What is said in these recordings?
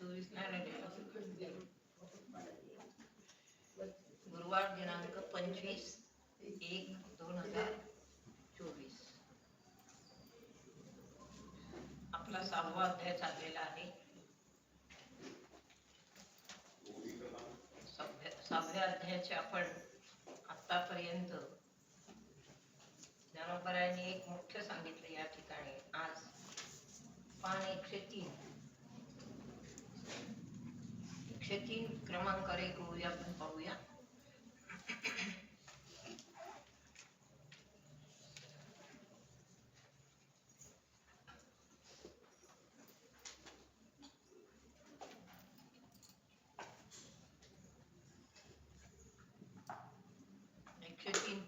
24 नाही, गुरुवार दिनांक 25/1/2024 आपला 6वा अध्याय चाललेला आहे. 6व्या अध्यायाचे आपण आतापर्यंत ज्ञानोबरायांनी एक मुख्य सांगितलं. या ठिकाणी आज पान 103 क्रमांकावर एक ओळी आपण पाहूया.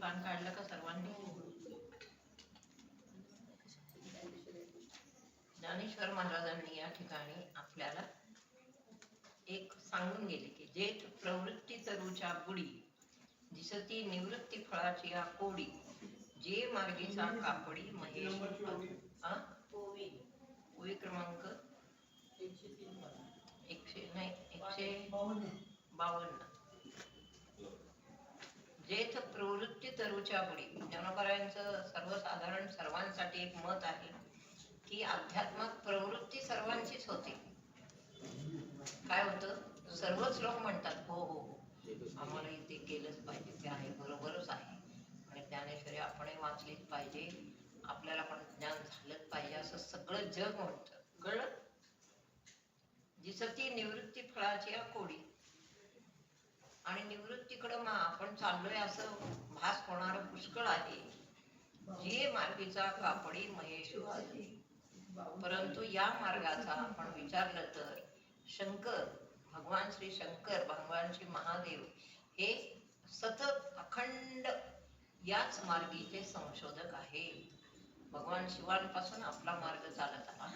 पान काढलं का सर्वांनी? ज्ञानेश्वर महाराजांनी या ठिकाणी आपल्याला एक सांगून गेले की जेथ प्रवृत्ती तरुच्या बुडी दिसती निवृत्ती फळाची या कोडी जे मार्गीचा कापडी महेश ओळी क्रमांक 152. जेथ प्रवृत्ती तरुच्या बुडी. ज्ञानोबरायांचं सर्वसाधारण सर्वांसाठी एक मत आहे की अध्यात्मात प्रवृत्ती सर्वांचीच होते. काय होतं, सर्वच लोक म्हणतात हो हो आम्हाला ते केलंच पाहिजे, ते आहे, बरोबरच आहे, आणि ज्ञानेश्वरी आपणही वाचलीच पाहिजे, आपल्याला पण ज्ञान झालंच पाहिजे, असं सगळं जग म्हणतं. कळलं? दिसती निवृत्ती फळाची या कोडी, आणि निवृत्तीकडं आपण चाललोय असं भास होणारं पुष्कळ आहे. जे मार्गीचा कापडी महेश आले. परंतु या मार्गाचा आपण विचारलं तर शंकर, भगवान श्री शंकर, भगवान श्री महादेव हे सतत अखंड याच मार्गीचे संशोधक आहेत. भगवान शिवांपासून आपला मार्ग चालत आला.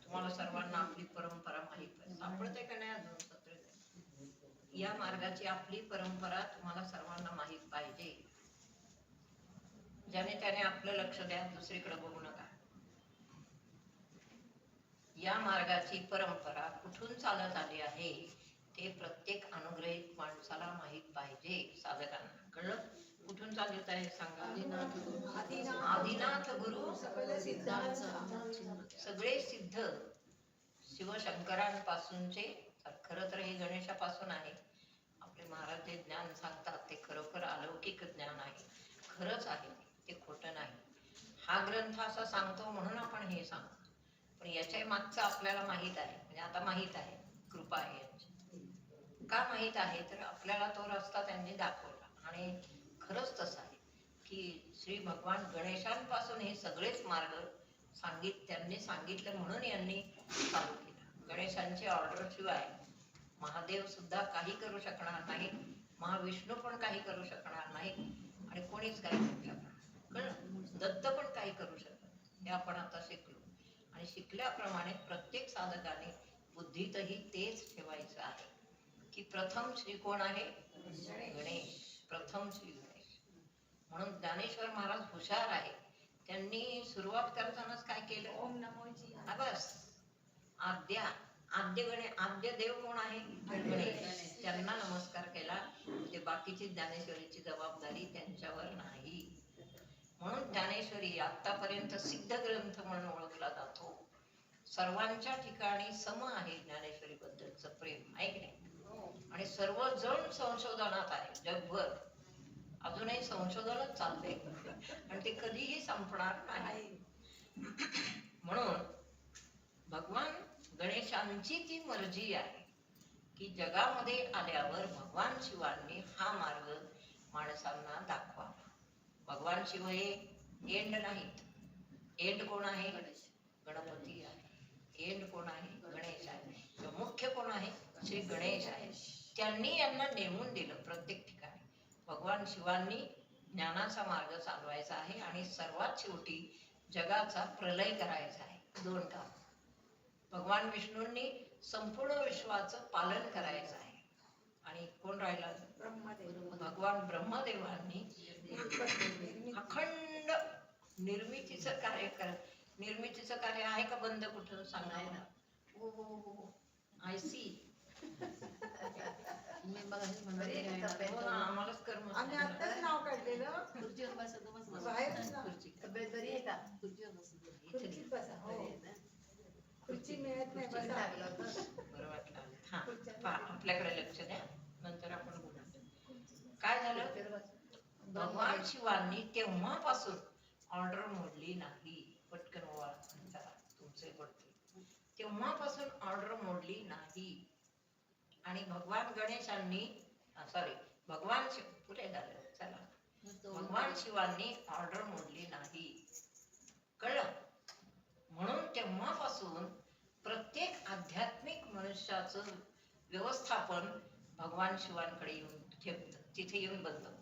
तुम्हाला सर्वांना आपली परंपरा माहित आहे, सापडते का नाही अजून सत्र? या मार्गाची आपली परंपरा तुम्हाला सर्वांना माहित पाहिजे. ज्याने त्याने आपलं लक्ष द्या, दुसरीकडे बघू नका. या मार्गाची परंपरा कुठून चालत आली आहे ते प्रत्येक अनुग्रहित माणसाला माहित पाहिजे, साधकांना. कळलं? कुठून चालत आहे सांगा? आदिनाथ गुरु सगळे सिद्ध शिवशंकरांपासूनचे. खरं तर हे गणेशापासून आहे. आपले महाराज जे ज्ञान सांगतात ते खरोखर अलौकिक ज्ञान आहे, खरंच आहे, ते खोटं नाही. हा ग्रंथ असा सांगतो म्हणून आपण हे सांगतो, पण याच्या मागचं आपल्याला माहित आहे. म्हणजे आता माहित आहे, कृपा आहे यांची. का माहित आहे तर आपल्याला तो रस्ता त्यांनी दाखवला, आणि खरंच तसं आहे की श्री भगवान गणेशांपासून हे सगळेच मार्ग त्यांनी सांगितलं म्हणून यांनी चालू केलं. गणेशांची ऑर्डर शिवाय महादेव सुद्धा काही करू शकणार नाही, महाविष्णू पण काही करू शकणार नाही, आणि कोणीच काही करू शकणार. कळलं? दत्त पण काही करू शकत नाही. हे आपण आता शिकलो, आणि शिकल्याप्रमाणे प्रत्येक साधकाने बुद्धीतही तेच ठेवायचं आहे की प्रथम श्री कोण आहे? गणेश. प्रथम श्री गणेश. म्हणून ज्ञानेश्वर महाराज हुशार आहे. त्यांनी सुरुवात करतानाच काय केलं? ओम नमोजी. बस आद्य देव कोण आहे? गणेश. त्यांना नमस्कार केला. ते बाकीची ज्ञानेश्वरीची जबाबदारी त्यांच्यावर नाही. म्हणून ज्ञानेश्वरी आतापर्यंत सिद्ध ग्रंथ म्हणून ओळखला जातो. सर्वांच्या ठिकाणी सम आहे ज्ञानेश्वरी बद्दलचं प्रेम, आहे की नाही? आणि सर्वजण संशोधनात आहे जगभर. अजूनही संशोधनच चाललंय, आणि ते कधीही संपणार नाही. म्हणून भगवान गणेशांची ती मर्जी आहे की जगामध्ये आल्यावर भगवान शिवांनी हा मार्ग माणसांना दाखवावा. भगवान शिव हे एंड नाहीत. एंड कोण आहे? गणपती आहे. एंड कोण आहे? गणेश आहे. मुख्य कोण आहे? श्री गणेश आहे. त्यांनी यांना नेमून दिलं प्रत्येक ठिकाणी. भगवान शिवांनी ज्ञानाचा मार्ग चालवायचा आहे, आणि सर्वात शेवटी जगाचा प्रलय करायचा आहे. 2 काम. भगवान विष्णूंनी संपूर्ण विश्वाचं पालन करायचं आहे, आणि कोण राहिला? भगवान ब्रह्मदेवांनी अखंड निर्मितीचं कार्य निर्मितीचं कार्य आहे का बंद कुठं? सांगायला हो हो हो. I C. मी मगाशी म्हणत हो ना, आम्हालाच कर्म आम्ही आत्ताच नाव काढलेलं. खुर्चीवर बसत बाहेरच ना. खुर्ची. तब्येत बरी आहे का? खुर्चीवर बसत खुर्चीत बसा. हो. बरी आहे ना? खुर्ची मिळत नाही, खुर्ची बसा. लागलं होतं. बरं वाटलं. हा, पहा, आपल्याकडे लक्ष द्या, नंतर आपण बोलू. काय झालं? खुर्चीवर बस. भगवान शिवांनी तेव्हापासून ऑर्डर मोडली नाही. पटकन ओवाळा चला, तुमचे पडते. तेव्हापासून ऑर्डर मोडली नाही. आणि भगवान गणेशांनी सॉरी भगवान शिव पुढे झालं चला, भगवान शिवांनी ऑर्डर मोडली नाही. कळलं? म्हणून तेव्हापासून प्रत्येक आध्यात्मिक मनुष्याचं व्यवस्थापन भगवान शिवांकडे येऊन तिथे येऊन बनतं.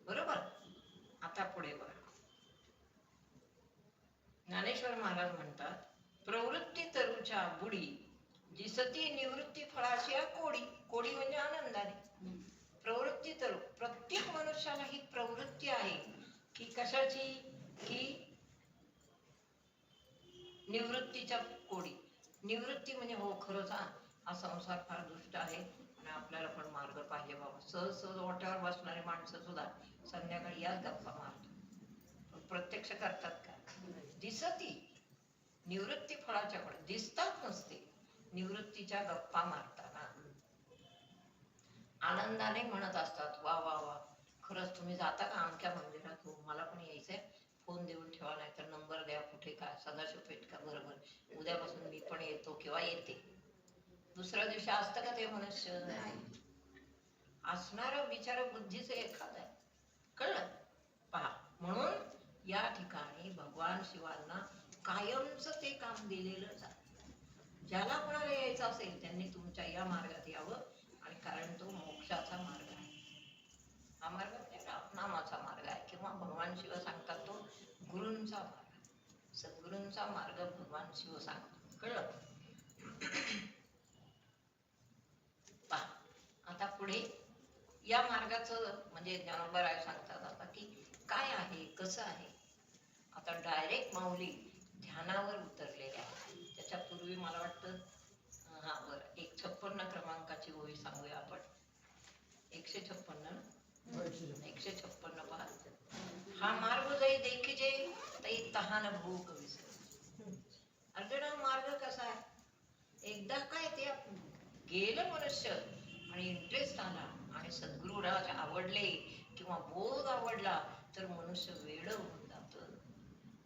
बरोबर? आता पुढे बघा. ज्ञानेश्वर महाराज म्हणतात, प्रवृत्ती तरुच्या बुडी दिसती निवृत्ती फळाची कोडी. कोडी म्हणजे आनंदाने. प्रवृत्ती तरू, प्रत्येक मनुष्याला ही प्रवृत्ती आहे की कशाची? की निवृत्तीच्या कोडी. निवृत्ती म्हणजे हो खरंच हा संसार फार दुष्ट आहे आणि आपल्याला पण मार्ग पाहिजे बाबा. सहज सहज वाट्यावर बसणारी माणसं सुद्धा संध्याकाळी याच गप्पा मारतात, पण प्रत्यक्ष करतात का? दिसती निवृत्ती फळाच्या कोडी, दिसतात नसते, निवृत्तीच्या गप्पा मारताना आनंदाने म्हणत असतात, वा वा वा, खरंच तुम्ही जाता का आमच्या मंदिरात? हो, मला पण यायचंय, फोन देऊन ठेवा, नाही तर नंबर द्या, कुठे काय सदाशिव पेठ का, बरोबर, उद्यापासून मी पण येतो किंवा येते. दुसऱ्या दिवशी असतं का ते मनुष्य? असणारं बिचार बुद्धीचं एखादं आहे. कळलं? पहा, म्हणून या ठिकाणी भगवान शिवांना कायमच ते काम दिलेलंच आहे. ज्याला कोणाला यायचं असेल त्यांनी तुमच्या या मार्गात यावं, आणि कारण तो मोक्षाचा मार्ग आहे. हा मार्ग म्हणजे नामाचा मार्ग आहे, किंवा भगवान शिव सांगतात तो गुरूंचा मार्ग, सद्गुरूंचा मार्ग भगवान शिव सांगतात. कळलं? पहा, आता पुढे या मार्गाचं म्हणजे ज्ञानोबा सांगतात आता की काय आहे, कसं आहे. आता डायरेक्ट माऊली ध्यानावर उतरलेले आहे. त्याच्यापूर्वी मला वाटतं हा बरं 156 क्रमांकाची ओळी सांगूया आपण. 156 156 पहा. हा मार्ग जै देखिजे तै तहान भूक विसरे. अर्जुना, मार्ग कसा आहे? एकदा काय ते गेलं मनुष्य आणि इंटरेस्ट आला आणि सद्गुरुराज आवडले किंवा बोध आवडला तर मनुष्य वेड होऊन जातं.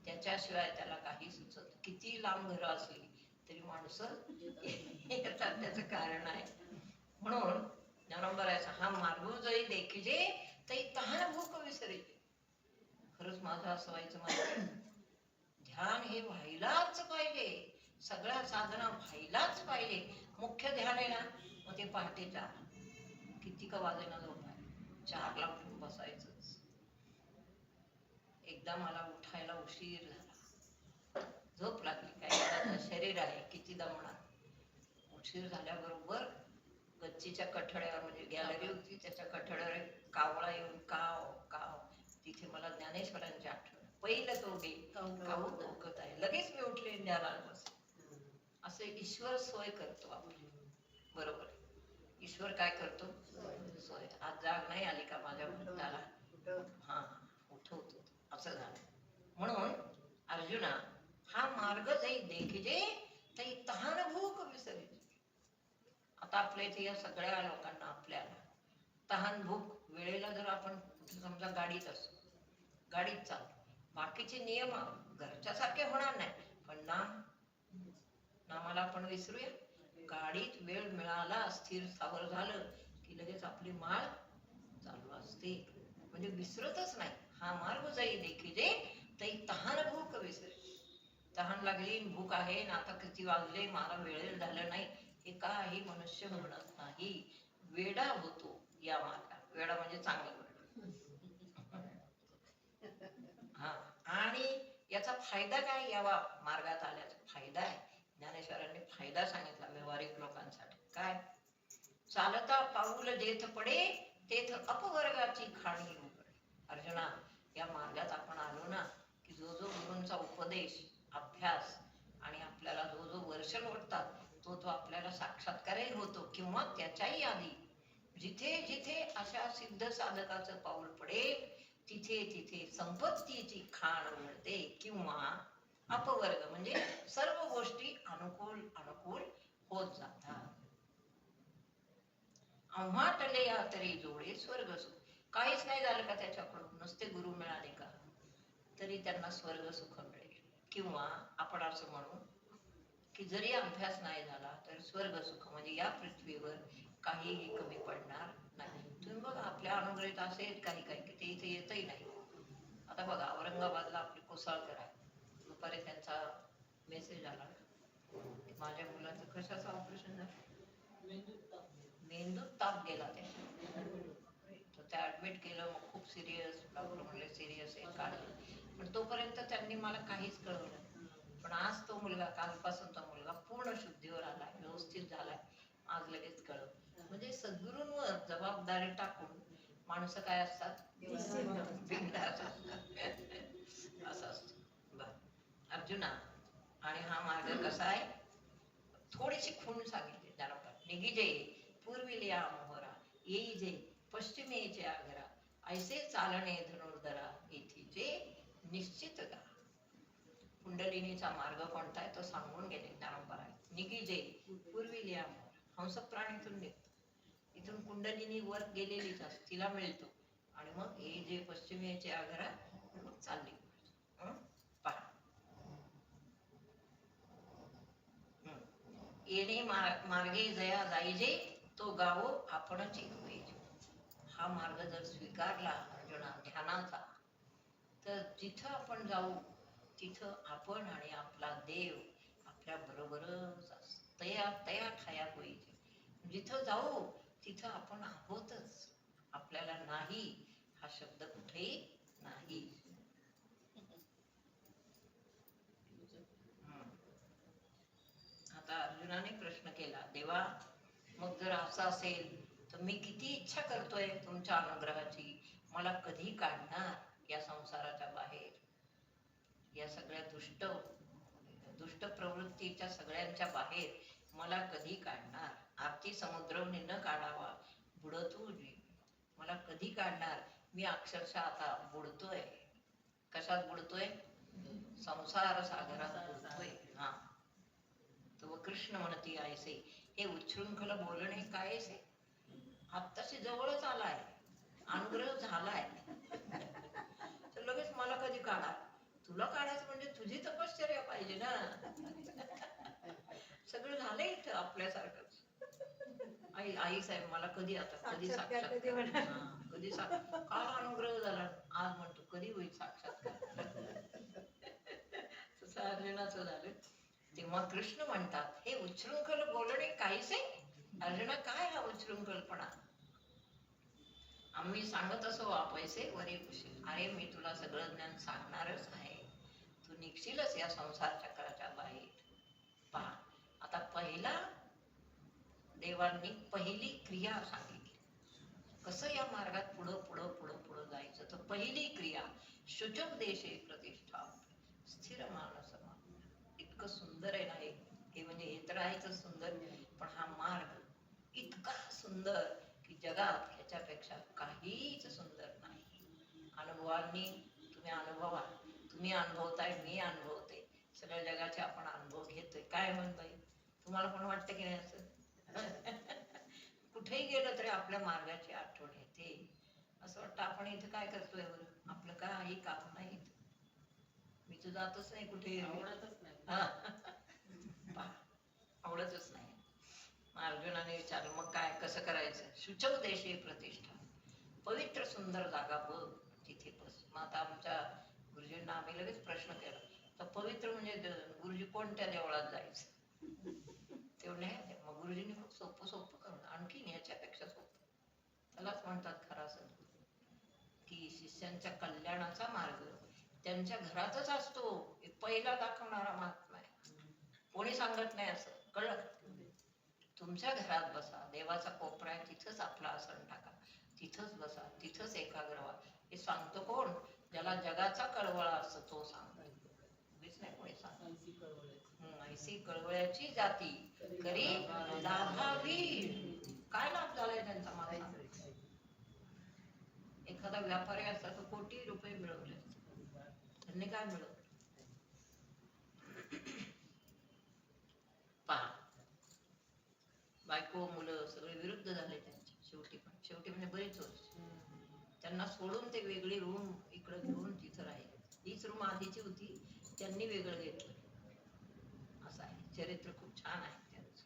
त्याच्याशिवाय त्याला काही सुचत. किती लांब घरं असली तरी माणसं येतात, त्याचं कारण आहे. म्हणून ज्ञानोबरायचा हा मार्ग जरी देखिजे तै तहान भूक विसरे. खरंच माझं असं व्हायचं माहिती, ध्यान हे व्हायलाच पाहिजे, सगळ्या साधना व्हायलाच पाहिजे. मुख्य ध्यान आहे ना, मग ते पहाटे 4 किती का वाजेना झोपाय 4ला उठून बसायचंच. एकदा मला उठायला उशीर झाला, झोप लागली, काय शरीर आहे किती दमणार. उशीर झाल्याबरोबर गच्चीच्या कठड्यावर म्हणजे गॅलरी होती, त्याच्या कठड्यावर एक कावळा येऊन काव काव. तिथे मला ज्ञानेश्वरांची आठवण, पहिलं तोडे काऊ भोकत आहे. लगेच मी उठले, ध्यानाला बसले. असे ईश्वर सोय करतो आपली. बरोबर, ईश्वर काय करतो? सोय. आज जाग नाही आली का माझ्या भक्ताला? हा, उठवतो. असं झालं. म्हणून अर्जुना, हा मार्ग जै देखिजे तै तहान भूक विसरे. आता आपल्या इथे या सगळ्या लोकांना आपल्याला तहान भूक वेळेला जर आपण समजा गाडीत असतो, गाडीत चालतो, बाकीचे नियम घरच्यासारखे होणार नाही, पण नामाला आपण विसरूया. गाडीत वेळ मिळाला, स्थिर स्थावर झालं की लगेच आपली माळ चालू असते, म्हणजे विसरतच नाही. हा मार्ग जै देखिजे तै तहान भूक विसरे. तहान लागली, भूक आहे ना, आता किती वाजले, मला वेळेला झालं नाही, हे काही मनुष्य म्हणत नाही. वेडा होतो या मार्गात. वेडा म्हणजे चांगला वर्ग. हा, आणि याचा फायदा काय? या मार्गात आल्याचा फायदा आहे. ज्ञानेश्वरांनी फायदा सांगितला व्यवहारिक लोकांसाठी. काय? चालता पाऊल जेथ पडे तेथ अपवर्गाची खाणी उघडे. अर्जुना, या मार्गात आपण आलो ना की जो जो गुरूंचा उपदेश, अभ्यास आणि आपल्याला जो जो वर्ष लोटतात तो तो आपल्याला त्याच्याही आधी जिथे जिथे अशा सिद्ध साधकाचं पाऊल पडेल तिथे तिथे संपत्तीची खाण मिळते किंवा अपवर्ग म्हणजे सर्व गोष्टी अनुकूल अनुकूल होत जातात. आम्हाटले या तरी जोडे स्वर्ग सुख. काहीच नाही झालं का त्याच्याकडून, नुसते गुरु मिळाले का तरी त्यांना स्वर्ग सुख मिळेल. किंवा आपण असं म्हणू की जरी अभ्यास नाही झाला तर स्वर्ग सुख म्हणजे या पृथ्वीवर काहीही कमी पडणार नाही. तुम्ही बघा आपल्या अनुग्रहित असे आहेत काही काही की ते इथे येतही नाही. आता बघा औरंगाबादला आपले कोसाळकर आहे, दुपारी त्यांचा मेसेज आला की माझ्या मुलाचं कशाचं ऑपरेशन झालं, मेंदूत ताप गेला त्याच्या, तर त्या ऍडमिट केलं. मग खूप सिरियस, डॉक्टर म्हणले सिरियस आहे काढलं, पण तोपर्यंत त्यांनी मला काहीच कळवलं नाही. पण आज तो मुलगा, कालपासून तो मुलगा पूर्ण शुद्धीवर आलाय, व्यवस्थित झालाय, आज लगेच कळलं. म्हणजे सद्गुरूंवर जबाबदारी टाकून माणसं काय असतात, बिनधास्त असतात. असं असतं. बर अर्जुना, आणि हा मार्ग कसा आहे, थोडीशी खूण सांगितली ज्ञानोबा. निघिजे पूर्विलिया मोहरा, येईजे पश्चिमेचे आग्रा, ऐसे चालणे धनुर्धरा, येथीचे निश्चित गा. कुंडलिनीचा मार्ग कोणता आहे तो सांगून गेले ज्ञानोबा. निघिजे पूर्विलिया मोहरा, हंस प्राणीतून निघतो, इथून कुंडलिनी वर गेलेलीच असते, तिला मिळतो. आणि मग हे जे पश्चिमेचे आग्रा, मग चालली पहा. येणे मार्गे जया जाईजे, तो गावो आपणची होईजे. हा मार्ग जर स्वीकारला अर्जुना ध्यानाचा, तर जिथं आपण जाऊ तिथं आपण आणि आपला देव आपल्या बरोबरच असतो. तया तया ठाया होईजे. जिथं जाऊ तिथं आपण आहोतच, आपल्याला नाही हा शब्द कुठेही नाही. आता अर्जुनाने प्रश्न केला, देवा मग जर असं असेल तर मी किती इच्छा करतोय तुमच्या अनुग्रहाची, मला कधी काढणार या संसाराच्या बाहेर, या सगळ्या दुष्ट प्रवृत्तीच्या सगळ्यांच्या बाहेर मला कधी काढणार. आरती समुद्रवनी न काढावा बुडतो जीव, मला कधी काढणार. मी अक्षरशः आता बुडतोय. कशात बुडतोय, संसार सागरात बुडतोय. हा, तो कृष्ण म्हणती आयसे, हे उच्छृंखल बोलणे कायसे, आत्ताशी जवळच आलाय, अनुग्रह झालाय, तर लगेच मला कधी काढा. तुला काढायचं म्हणजे तुझी तपश्चर्या पाहिजे ना. सगळं झालंय इथं आपल्यासारखंच. आई साहेब मला कधी, आता कधी साक्षात, कधी काल अनुग्रह झाला, आज म्हणतो कधी होईल साक्षात्कार. तसं अर्जुनाचं झालं. तेव्हा कृष्ण म्हणतात, हे उच्छृंखल बोलणे काहीसे. अर्जुना काय हा उच्छृंखलपणा, आम्ही सांगत असो पैसे वरी कुशील. अरे मी तुला सगळं ज्ञान सांगणारच आहे, तू निघशीलच या संसार चक्राच्या बाहेर. पहा आता पहिला देवांनी पहिली क्रिया सांगितली, कसं या मार्गात पुढं पुढं पुढं पुढं जायचं. तर पहिली क्रिया शुचोपदेशे प्रतिष्ठा स्थिर मानस. इतकं सुंदर आहे ना हे म्हणजे हे तर आहेच सुंदर, पण हा मार्ग इतका सुंदर की जगात ह्याच्यापेक्षा काहीच सुंदर नाही. अनुभवांनी तुम्ही अनुभवा, तुम्ही अनुभवताय, मी अनुभवते, सगळ्या जगाचे आपण अनुभव घेतोय. काय म्हणताय, तुम्हाला पण वाटतं की नाही असं? कुठेही गेलं तरी आपल्या मार्गाची आठवण येते. असं वाटतं आपण इथं काय करतोय बरं, आपलं काही काम नाही इथं, मी तर जातच नाही कुठे, आवडतच नाही. आवडतच नाही. अर्जुनाने विचारलं मग काय कसं करायचं. शुचोपदेशे प्रतिष्ठा, पवित्र सुंदर जागा बघ तिथे बस. मग आता आमच्या गुरुजींना आम्ही लगेच प्रश्न केला, तर पवित्र म्हणजे गुरुजी कोणत्या देवळात जायचं तेवढं नाही. मग गुरुजींनी खूप सोपं सोपं करून, आणखीन याच्यापेक्षा सोपं, त्यालाच म्हणतात खरा सद्गुरू, की शिष्यांच्या कल्याणाचा मार्ग त्यांच्या घरातच असतो. हे पहिला दाखवणारा महात्मा आहे, कोणी सांगत नाही. असं कळलं, तुमच्या घरात बसा, देवाचा कोपरा आहे तिथंच आपला आसन टाका, तिथंच बसा, तिथंच एकाग्र व्हा. हे सांगतो कोण, ज्याला जगाचा कळवळा असतो तो सांगतो, उगीच नाही कोणी सांगतो. ऐसी कळवळ्याची जाती करी लाभावी. काय लाभ झालाय त्यांचा मला? एखादा व्यापारी असता तो कोटी रुपये मिळवले असते. त्यांनी काय मिळवलं? पहा, बायको मुलं सगळे विरुद्ध झाले त्यांचे. शेवटी म्हणजे बरेच वर्ष त्यांना सोडून ते वेगळी रूम इकडे घेऊन तिथं राहिले. हीच रूम आधीची होती, त्यांनी वेगळं घेतलं. असं आहे. चरित्र खूप छान आहे त्यांचं.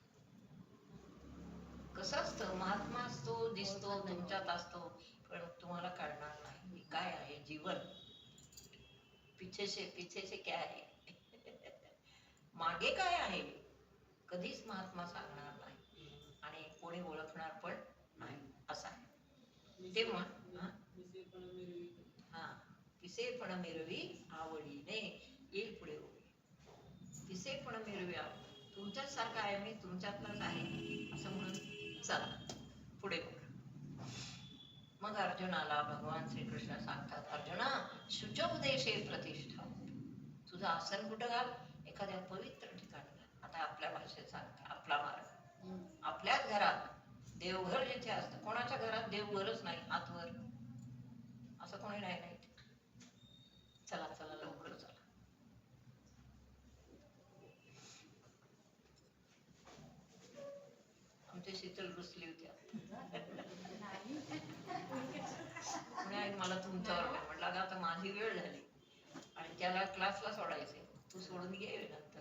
कसं असतं, महात्मा असतो, दिसतो, तुमच्यात असतो, पण तुम्हाला कळणार नाही काय आहे जीवन. पिछे से क्या है मागे काय आहे कधीच महात्मा सांगणार नाही आणि कोणी ओळखणार पण नाही. असं आहे. तेव्हा पिसेपण मिरवी आवडीने येईल पुढे ओळी. पिसेपण मिरवी आवड, तुमच्याच सारखा आहे मी, तुमच्यातलाच आहे असं म्हणून चला पुढे बघा. मग अर्जुनाला भगवान श्रीकृष्ण सांगतात, अर्जुना शुचौ देशे प्रतिष्ठा. तुझं आसन कुठं घाल? एखाद्या पवित्र ठिकाणी घाल. आता आपल्या भाषेत सांगता, आपला मार्ग आपल्याच घरात. देवघर जिथे असतं, कोणाच्या घरात देवघरच नाही, हातवर असं कोणी नाही. चला चला लवकर चला. आमची शीतल रुसली होती. मला तुमच्यावर नाही म्हटलं, अगं आता माझी वेळ झाली आणि त्याला क्लासला सोडायचे, तू सोडून घे नंतर.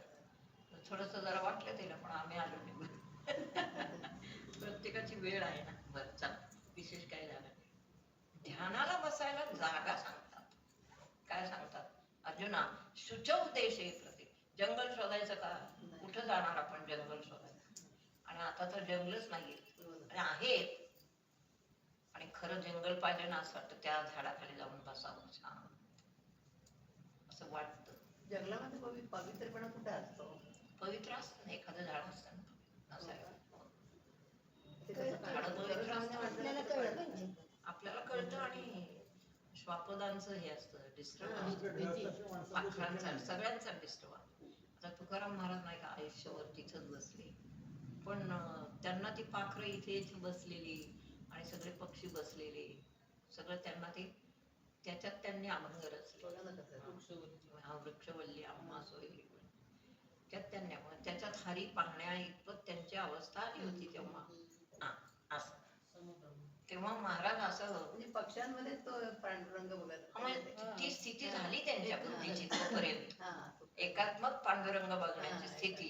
थोडस जरा वाटलं तिला, पण आम्ही आलो निघून. प्रत्येकाची वेळ आहे ना. बरं चला, विशेष काय झालं. ध्यानाला बसायला जागा सांगतात. काय सांगतात? अर्जुना शुचौ देशे प्रति. जंगल शोधायचं का? कुठं जाणार आपण जंगल शोधायचं? आणि आता तर जंगलच नाहीये आणि आहेत. आणि खरं जंगल पाहिजे ना असं वाटतं, त्या झाडाखाली जाऊन बसावं छान असं वाटतं. जंगलामध्ये पवित्रपणा कुठे असतो? पवित्र असतं ना, एखादं झाड असतं ना, असं आहे. आपल्याला कळतं आणि श्वापदांचं हे असतं, डिस्टर्ब, पाखरांचा, सगळ्यांचा डिस्टर्ब. आता तुकाराम महाराज नाही का आयुष्यभर तिथंच बसले, पण त्यांना ती पाखरं इथे इथे बसलेली आणि सगळे पक्षी बसलेले, सगळं त्यांना ते त्याच्यात त्यांनी अभंग रचले. वृक्षवल्ली आम्हा सोयरी, त्यात त्यांनी त्याच्यात हरी पाहण्या इतपत त्यांची अवस्था आली होती तेव्हा. असं तेव्हा महाराज असं म्हणजे पक्ष्यांमध्ये तो पांडुरंग बघत ती स्थिती झाली त्यांच्या बुद्धीची तोपर्यंत. एकात्मक पांडुरंग बघण्याची स्थिती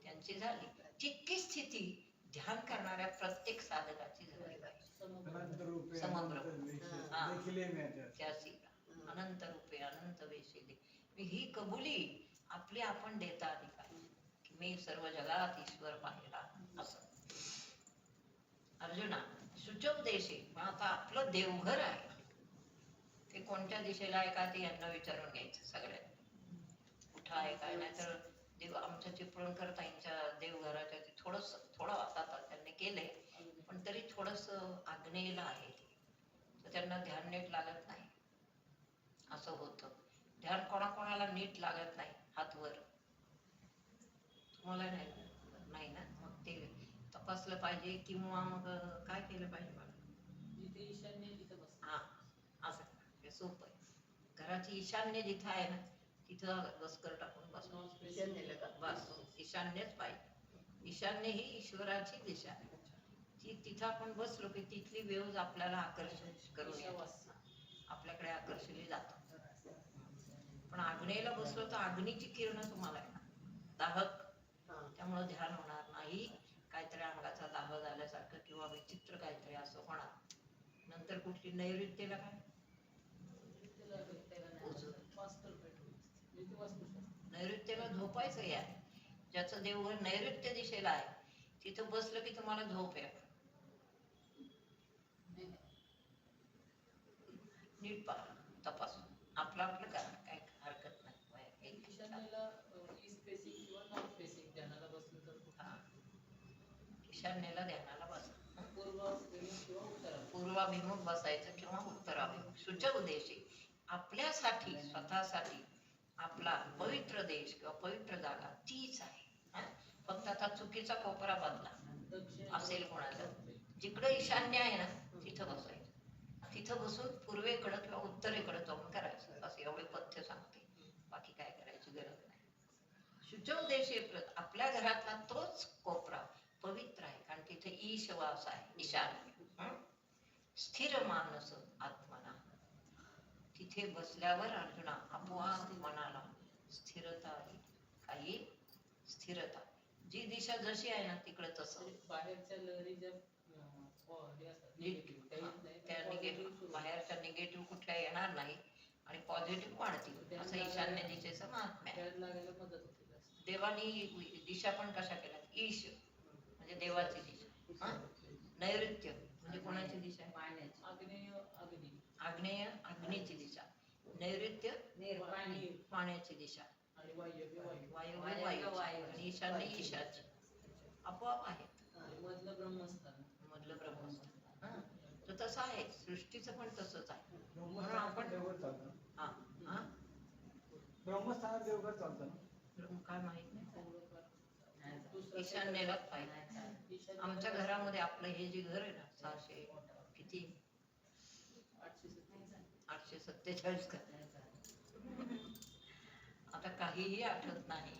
त्यांची झाली. तितकी स्थिती ध्यान करणाऱ्या प्रत्येक साधकाची झाली पाहिजे. समब्रह्म त्यासी अनंत रूपे अनंत वेशे. ही कबुली आपली आपण देता आली पाहिजे की मी सर्व जगात ईश्वर पाहिला. असं अर्जुना शुचौ देशे, आता आपलं देवघर आहे ते कोणत्या दिशेला आहे का ते यांना विचारून घ्यायचं सगळ्यांनी. कुठं आहे काय, नाही तर देव आमच्या चिपळूणकर ताईंच्या देवघराच्या थोडं आता त्यांनी केलंय, पण तरी थोडस आग्नेयला आहे तर त्यांना ध्यान नीट लागत नाही. असं होतं. ध्यान कोणाकोणाला नीट लागत नाही. हातवर तुम्हाला नाही ना, मग ते तपासलं पाहिजे किंवा मग काय केलं पाहिजे मला. हा असं हे सोपं आहे. घराची ईशान्य जिथं आहे ना तिथं बसकर टाकून बस. बस ईशान्यच पाहिजे. ईशान्य ही ईश्वराची दिशा आहे. तिथं आपण बसलो की तिथली वेव्ज आपल्याला आकर्षित करून आपल्याकडे आकर्षिली जातात. पण आग्नेयला बसलो तर अग्नीची किरण तुम्हाला आहे ना, दाहक, त्यामुळे ध्यान होणार नाही. काहीतरी अंगाचा दाह झाल्यासारखं किंवा विचित्र काहीतरी असं होणार. नंतर कुठली नैऋत्येला काय, नैऋत्येला झोपायचं आहे. ज्याचं देवघर नैऋत्य दिशेला आहे तिथं बसलं की तुम्हाला झोप आहे. नीट पहा, तपासून आपलं करा, काय हरकत नाही. ईशान्येला ध्यानाला बसा. पूर्वाभिमुख बसायचं किंवा उत्तराभिमुख. शुचौ देशे, आपल्यासाठी स्वतःसाठी आपला पवित्र देश किंवा पवित्र जागा तीच आहे. फक्त आता चुकीचा कोपरा बदला असेल कोणाचा, जिकडं ईशान्य आहे ना तिथं बसायचं. तिथं बसून पूर्वेकडं किंवा उत्तरेकडं जाऊन करायचं. असं एवढे पथ्य सांगते, बाकी काय करायची गरज नाही. शुचोदेशे प्रत आपल्या घरातला तोच कोपरा पवित्र आहे, कारण तिथे ईशवास आहे, ईशान्य. स्थिर मानस आत्मना, तिथे बसल्यावर अर्जुना आपोआप मनाला स्थिरता आली. काही स्थिरता, जी दिशा जशी आहे ना तिकडे तसं बाहेरच्या लहरी ज्या हे असतात निगेटिव्ह त्या येत नाही, त्या निगेटिव्ह, बाहेरच्या निगेटिव्ह कुठल्या येणार नाही आणि पॉझिटिव्ह वाढतील. असं ईशान्य दिशेचं महात्म्य आहे. त्यात लागायला मदत होते जास्त. देवानी दिशा पण कशा केल्या? ईश म्हणजे देवाची दिशा, नैऋत्य म्हणजे कोणाची दिशा आहे? आग्नेय अग्नी, आग्नेय अग्नीची दिशा, नैऋत्य पाण्याची दिशा, आणि वायव्य वायू, वायू आणि ईशान्य ईशाची. आपोआप आहेत. आणि मधलं ब्रह्मस्थान. मधलं ब्रह्मस्थान. तर तसं आहे, सृष्टीचं पण तसंच आहे. म्हणून आपण हा हा ब्रह्मस्थानात देवघर चालतं ना. काय माहित नाही, दुसरं ईशान्येलाच पाहिजे. ईशान्य आमच्या घरामध्ये आपलं हे जे घर आहे ना 600 किती 847 का, आता काहीही आठवत नाही.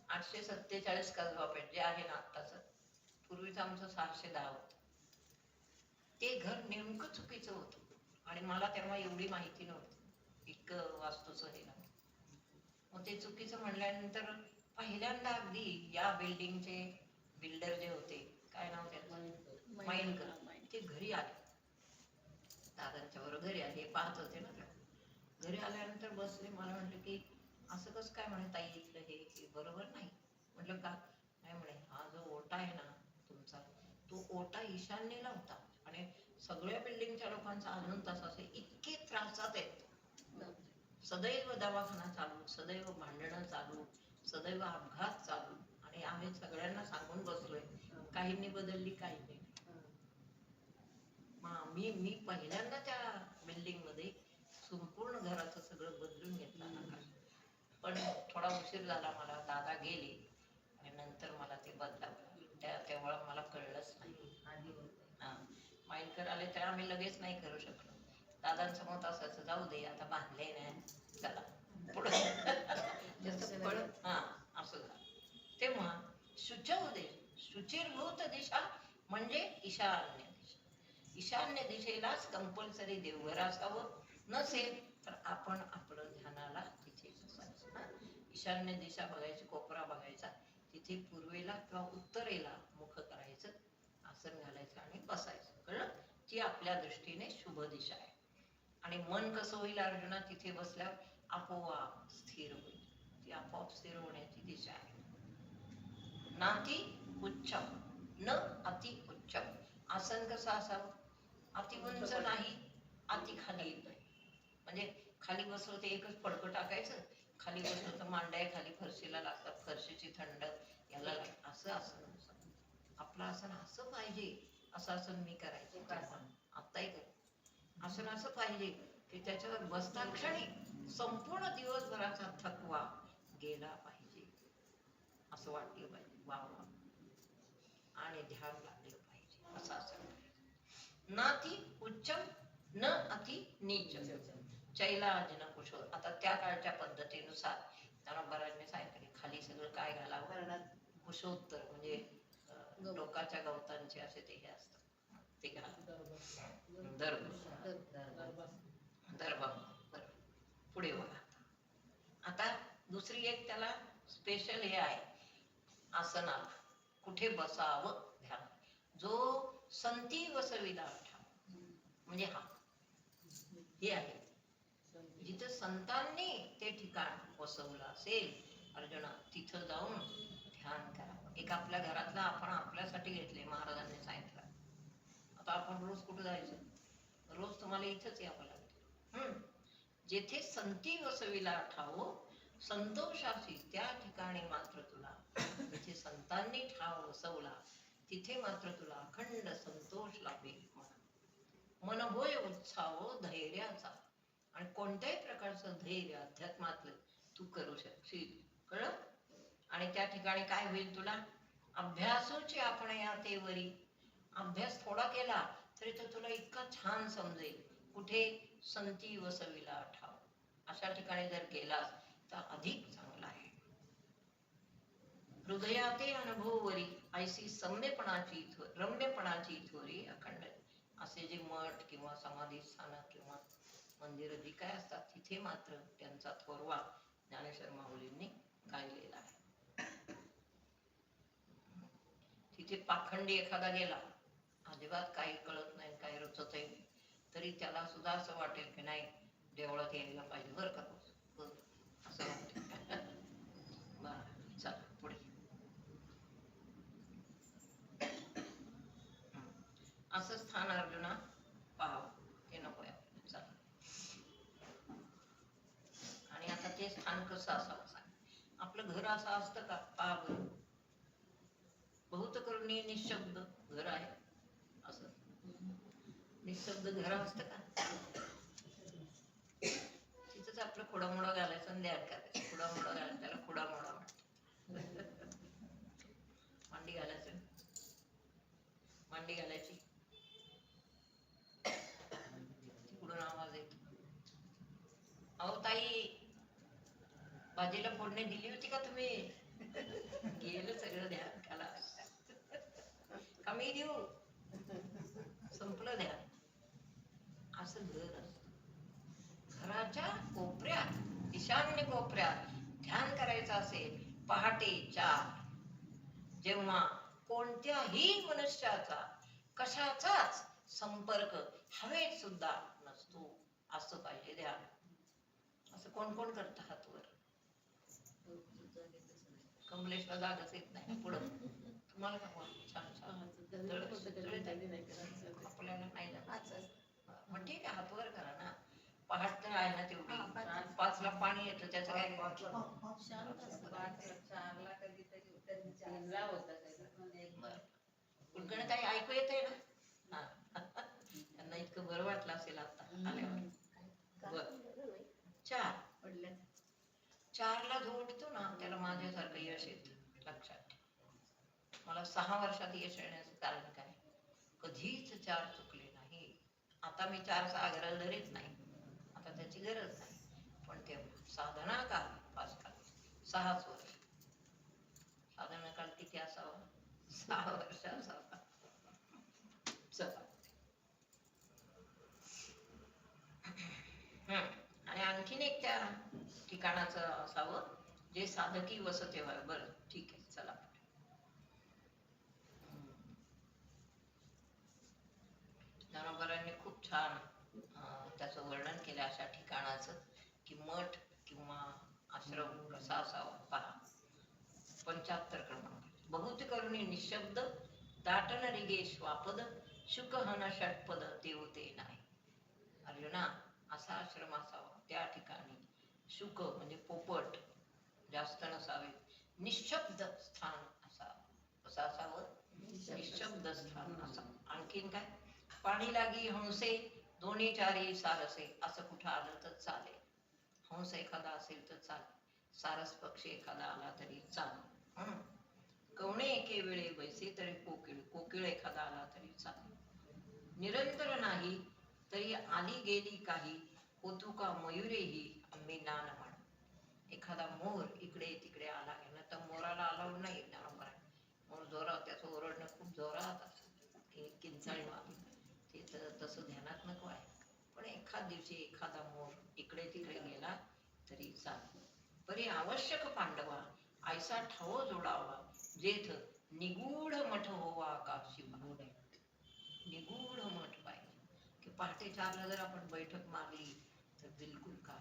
847 कसबा पेठ जे आहे ना आत्ताच, पूर्वीचं आमचं 610 होतं. ते घर नेमकं चुकीचं होतं आणि मला तेव्हा एवढी माहिती नव्हती, इतकं वास्तूचं हे नव्हतं. मग ते चुकीचं म्हणल्यानंतर पहिल्यांदा अगदी या बिल्डिंगचे बिल्डर जे होते, काय नाव त्याचं, माइंडकर, ते घरी आले. दादांच्या बरोबर घरी आले, पाहत होते ना तेव्हा. घरी आल्यानंतर बसले, मला म्हटलं की असं कसं काय म्हणे ताई, इथलं हे बरोबर नाही. म्हटलं का नाही? म्हणे हा जो ओटा आहे ना तुमचा, तो ओटा ईशान्येला होता आणि सगळ्या बिल्डिंगच्या लोकांचा अजून तसाच आहे. इतके त्रासात आहेत, सदैव दवाखाना चालू, सदैव भांडणं चालू, सदैव अपघात चालू, आणि आम्ही सगळ्यांना सांगून बसलोय, काहींनी बदलली, काहींनी. मी पहिल्यांदा त्या बिल्डिंग मध्ये संपूर्ण घराचं सगळं बदलून घेतलं नका. पण थोडा उशीर झाला, मला दादा गेले आणि नंतर मला ते बदलावं, तेव्हा मला कळलंच नाही. माइंडकर आले तर आम्ही लगेच नाही करू शकलो. दादांचं मत असायचं, जाऊ दे आता बांधले नाही, चला पुढे असं झालं. तेव्हा शुचिरभूत दिशा म्हणजे ईशान्य दिशा. ईशान्य दिशेलाच कंपल्सरी देवघर असावं, नसेल तर आपण आपलं ध्यानाला तिथे बसायचं. ईशान्य दिशा बघायची, कोपरा बघायचा, तिथे पूर्वेला किंवा उत्तरेला मुख करायचं, आसन घालायचं आणि बसायचं. कळलं? ती आपल्या दृष्टीने शुभ दिशा आहे. आणि मन कसं होईल अर्जुना तिथे बसल्यावर? आपोआप स्थिर होईल. ती आपोआप स्थिर होण्याची दिशा आहे. नाती उच्चम न अति उच्चम. आसन कसं असावं? अति उंच नाही, अति खाली नाही. म्हणजे खाली बसलं ते एकच पडकं टाकायचं, खाली बसलं तर मांड्या खाली फरशीला लागतात, फरशीची थंड याला लागतात. असं आसन नसावं. आपलं आसन असं पाहिजे, असं आसन मी करायचं आत्ताही कर. आसन असं पाहिजे की त्याच्यावर बसता क्षणी संपूर्ण दिवसभराचा थकवा गेला पाहिजे, असं वाटलं पाहिजे. वा वा, आणि ध्यान लागलं पाहिजे, असं आसन. नाती उच्चम न अति नीचम. चैलाजिन कुशोर. आता त्या काळच्या पद्धतीनुसार त्यांना बऱ्याचने सांगितले खाली सगळं काय घालावं? कुशोत्तर म्हणजे लोकाच्या गवतांचे असे ते हे असतात, ते घालावं. दर्भ. पुढे बघा. आता दुसरी एक त्याला स्पेशल हे आहे आसनाला, कुठे बसावं ध्यान. जो संती वसविला ठाव, म्हणजे हा हे आहे, जिथं संतांनी ते ठिकाण वसवलं असेल अर्जुना, तिथं जाऊन ध्यान करावं. एक आपल्या घरातला आपण आपल्यासाठी घेतले, महाराजांनी सांगितलं. आता आपण रोज कुठं जायचं? रोज तुम्हाला इथंच यावं लागतं. जेथे संती वसविला ठाव संतोषाशी, त्या ठिकाणी मात्र तुला, जिथे संतांनी ठाव वसवला तिथे मात्र तुला अखंड संतोष लाभेल. मन होय उत्साह धैर्याचा, आणि कोणत्याही प्रकारचं धैर्य अध्यात्मातलं तू करू शकशील. कळलं? आणि त्या ठिकाणी काय होईल तुला? अभ्यासूची आपण या तेवरी अभ्यास थोडा केला तरी तो तुला इतका छान समजेल. कुठे? संती वसविला ठाव, अशा ठिकाणी जर गेलास तर अधिक चांगला आहे. हृदयाते अनुभववरी ऐसी रम्यपणाची थोरी अखंड. असे जे मठ किंवा समाधी स्थानक किंवा मंदिर जी काय असतात तिथे मात्र त्यांचा थोरवा ज्ञानेश्वर माऊलींनी गायलेला आहे. तिथे पाखंडी एखादा गेला, अजिबात काही कळत नाही, काही रुचतही नाही, तरी त्याला सुद्धा असं वाटेल की नाही देवळात यायला पाहिजे बरं का, असं वाटेल. बरं, चला पुढे. असं स्थान अर्जुना पाहावं, हे नको आहे. चला. आणि आता ते स्थान कसं असावं सांग. आपलं घर असं असतं का? पहा बरं. बहुत करुणी निशब्द घर आहे असं. निशब्द घर असतं का? तिथंच आपलं खोडामोडा घालायचं आणि ध्यान करायचं. खोडामोडा घालायचं, त्याला खोडामोडा म्हणतात. मांडी घालायचं, मांडी घालायची, तिकडून आवाज येतो, अहो ताई भाजीला फोडणी दिली होती का तुम्ही? गेलं सगळं ध्यान. त्याला कमी देऊ, संपलं ध्यान. असं घर असतं. घराच्या कोपऱ्यात, ईशान्य कोपऱ्यात ध्यान करायचं असेल पहाटे 4, जेव्हा कोणत्याही मनुष्याचा कशाचाच संपर्क हवेत सुद्धा नसतो, असं पाहिजे ध्यान. असं कोण कोण करतं हातवर? कमलेशला जागच येत नाही पुढं. तुम्हाला का छान छान आपल्याला नाही जात. मग ठीक आहे, हातवर करा ना. पहाट तर आहे ना तेवढी. 5ला पाणी येतं, त्याचं काय? कुठकडे काही ऐकू येतंय ना? त्यांना इतकं बरं वाटलं असेल आता आल्यावर. बर, 4ला जो उठतो ना त्याला माझ्यासारखं यश येतं. लक्षात ठेव. मला 6 वर्षात यश येण्याचं कारण काय? कधीच 4 चुकले नाही. आता मी 4-6 घराला धरीत नाही, आता त्याची गरज नाही. पण ते साधना काळ 6च वर्ष. साधना काळ किती असावा? 6 वर्ष असावा. चला. आणि आणखीन एक त्या ठिकाणाचं असावं जे साधकी वसते व्हावं. बरं ठीक आहे, चला. ज्ञानोबांनी खूप छान त्याचं वर्णन केलं अशा ठिकाणाचं, की मठ किंवा आश्रम कसा असावा पहा. 75 क्रमांक. बहुत करुणी निशब्द दाटन रिगे श्वापद शुकहन षटपद देवते नाही. अर्जुना, असा आश्रम असावा. त्या ठिकाणी शुक म्हणजे पोपट जास्त नसावे. निशब्द स्थान असावं. कसं असावं? निशब्द स्थान असावं. आणखीन काय? पाणी लागी हंसे दोन्ही चारी सारसे. असं कुठं आलं तर चालेल. हंस एखादा असेल तर चालेल, सारस पक्षी एखादा आला तरी चालेल. कवणे एके वेळे बैसे तरी कोकिळ एखादा आला तरी चालेल. निरंतर नाही तरी आली गेली काही, होतू का मयुरेही आम्ही नान म्हण. एखादा मोर इकडे तिकडे आला ना, तर मोराला अलाउड नाही ज्ञानोबा. मोर जोरात, त्याचं ओरडणं खूप जोरात असतं, किंचाळी मागे. ते तर तसं ध्यानात नको आहे. पण एखाद दिवशी एखादा मोर इकडे तिकडे गेला तरी चालेल. परी आवश्यक पांडवा ऐसा ठाव जोडावा, जेथ निगूढ मठ होवा काशी. निगूढ मठ पाहिजे, की पहाटे 4ला जर आपण बैठक मागली तर बिलकुल काय.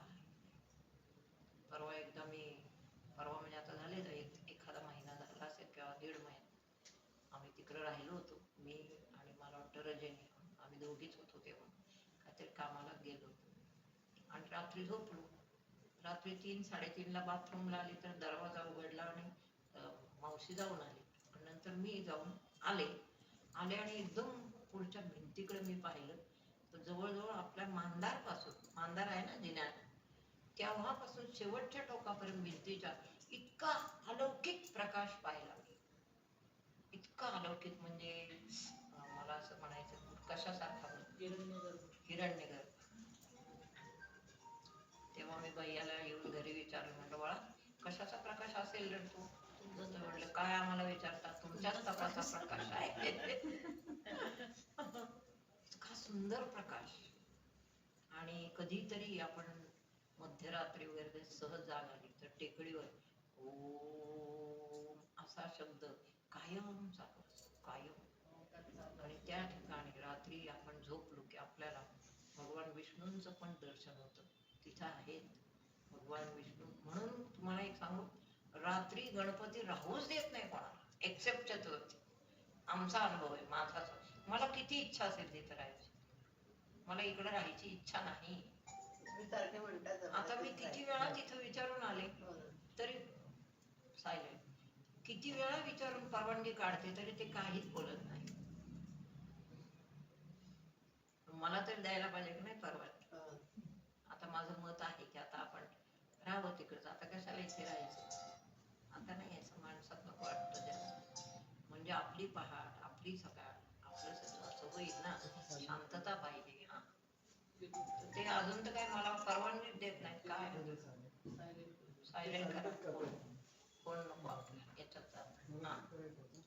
परवा म्हणजे आता झाले तर एखादा महिना झाला असेल किंवा 1.5 महिना आम्ही तिकडे राहिलो होतो. मी आणि मला वाटतं रजनी, आम्ही दोघीच होतो तेव्हा. काहीतरी कामाला गेलो होतो आणि रात्री झोपलो. रात्री 3-3:30ला बाथरूमला आली तर दरवाजा उघडला आणि मावशी जाऊन आली. नंतर मी जाऊन आले आणि एकदम पुढच्या भिंतीकडे मी पाहिलं तर जवळजवळ आपल्या मांदार आहे ना जिन्यात, तेव्हापासून शेवटच्या टोकापर्यंत भिंतीच्या इतका अलौकिक प्रकाश पाहिला. इतका अलौकिक म्हणजे मला असं म्हणायचं. कशासारखा बरं? हिरण्यगर्भ. हिरण्यगर्भ. तेव्हा मी भैयाला येऊन घरी विचारलं, म्हटलं बाळा कशाचा प्रकाश असेल रे तू? तर म्हटलं काय आम्हाला विचारतात, तुमच्याच तपाचा प्रकाश आहे. इतका सुंदर प्रकाश. आणि कधीतरी आपण मध्यरात्री वगैरे सहज जाग आली तर टेकडीवर ओम असा शब्द कायम चालू असतो, कायम. आणि त्या ठिकाणी रात्री आपण झोपलो की आपल्याला भगवान विष्णूंचं पण दर्शन होतं. तिथं आहेत भगवान विष्णू. म्हणून तुम्हाला एक सांगू, रात्री गणपती राहूच देत नाही कोणाला, एक्सेप्ट चतुर्थी. आमचा अनुभव आहे, माझाच. मला किती इच्छा असेल तिथं राहायची, मला इकडे राहायची इच्छा नाही. आता मी किती वेळा तिथं विचारून आले तरी सायलेंट. किती वेळा विचारून परवानगी काढते तरी ते काहीच बोलत नाही. मला तर द्यायला पाहिजे की नाही परवानगी. आता माझं मत आहे की आता आपण राहावं तिकडचं, आता कशाला इथे राहायचं, आता नाही यायचं. माणसात नको वाटतं जास्त. म्हणजे आपली पहाट, आपली सकाळ, आपलं सगळं असं होईल ना, शांतता पाहिजे. हा, ते अजून तर काय मला परवानगी देत नाही. काय सायलेंट करा, कोण नको आपल्या याच्यात जात. हा,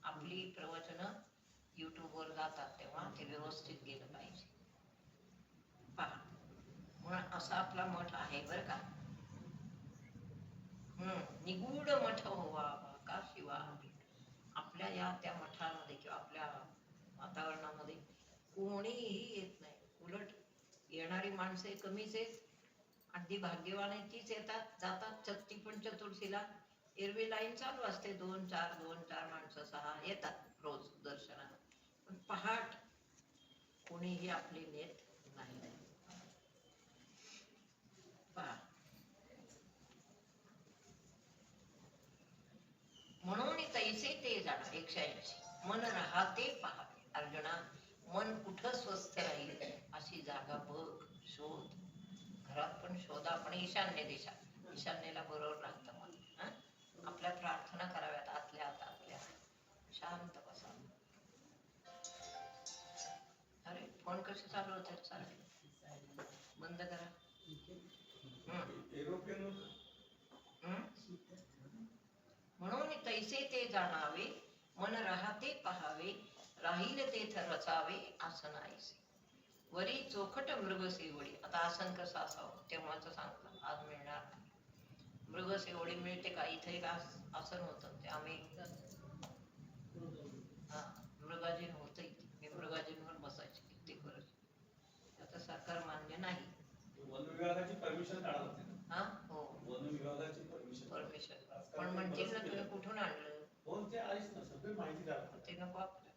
आपली प्रवचनं युट्यूबवर जातात तेव्हा ते व्यवस्थित गेलं पाहिजे. पहा, म्हणून असा आपला मठ आहे बरं का. निगूढ मठ होवा का शिवा. आपल्या या त्या मठामध्ये किंवा आपल्या वातावरणामध्ये कोणीही येत नाही. उलट येणारी माणसे कमीच आहेत. अगदी भाग्यवान आहेत तीच येतात जातात. चत्ती पण चतुर्थीला एरवी लाईन चालू असते, 2-4 माणसं 6 येतात रोज दर्शनाला. पण पहाट कोणीही आपली नेत नाही. पहा, म्हणून तैसे ते जाणा. 180 मन राहते पहावे. अर्जुना, मन कुठं स्वस्थ राहील अशी जागा बघ, शोध. घरात पण शोधा, पण ईशान्य दिशा. ईशान्येला बरोबर लागतं मन. आपल्या प्रार्थना कराव्यात आतल्या आत, आतल्या शांत बसा. अरे फोन कसे चालू होतात सारखे, बंद करा. म्हणून तैसे ते जाणावे, मन राहते पहावे, राहील तेथ रचावे आसन ऐसे. वरी चोखट मृग सेवडी. आता आसन कसं असावं तेव्हाच सांगतात, आज मिळणार नाही. मृग सेवडी मिळते का? इथे एक आसन होतं, ते आम्ही मृगाजीन होतं इथे. मी मृगाजीनवर बसायचे कित्येक वर्ष. आता सरकार मान्य नाही. वन विभागाची परमिशन काढावी लागते ना. हा, हो, वन विभागाची परमिशन. पण म्हणतील ना तुम्ही कुठून आणलं, हो ते आहेच ना, सगळी माहिती द्यावी. ते नको आपल्याला.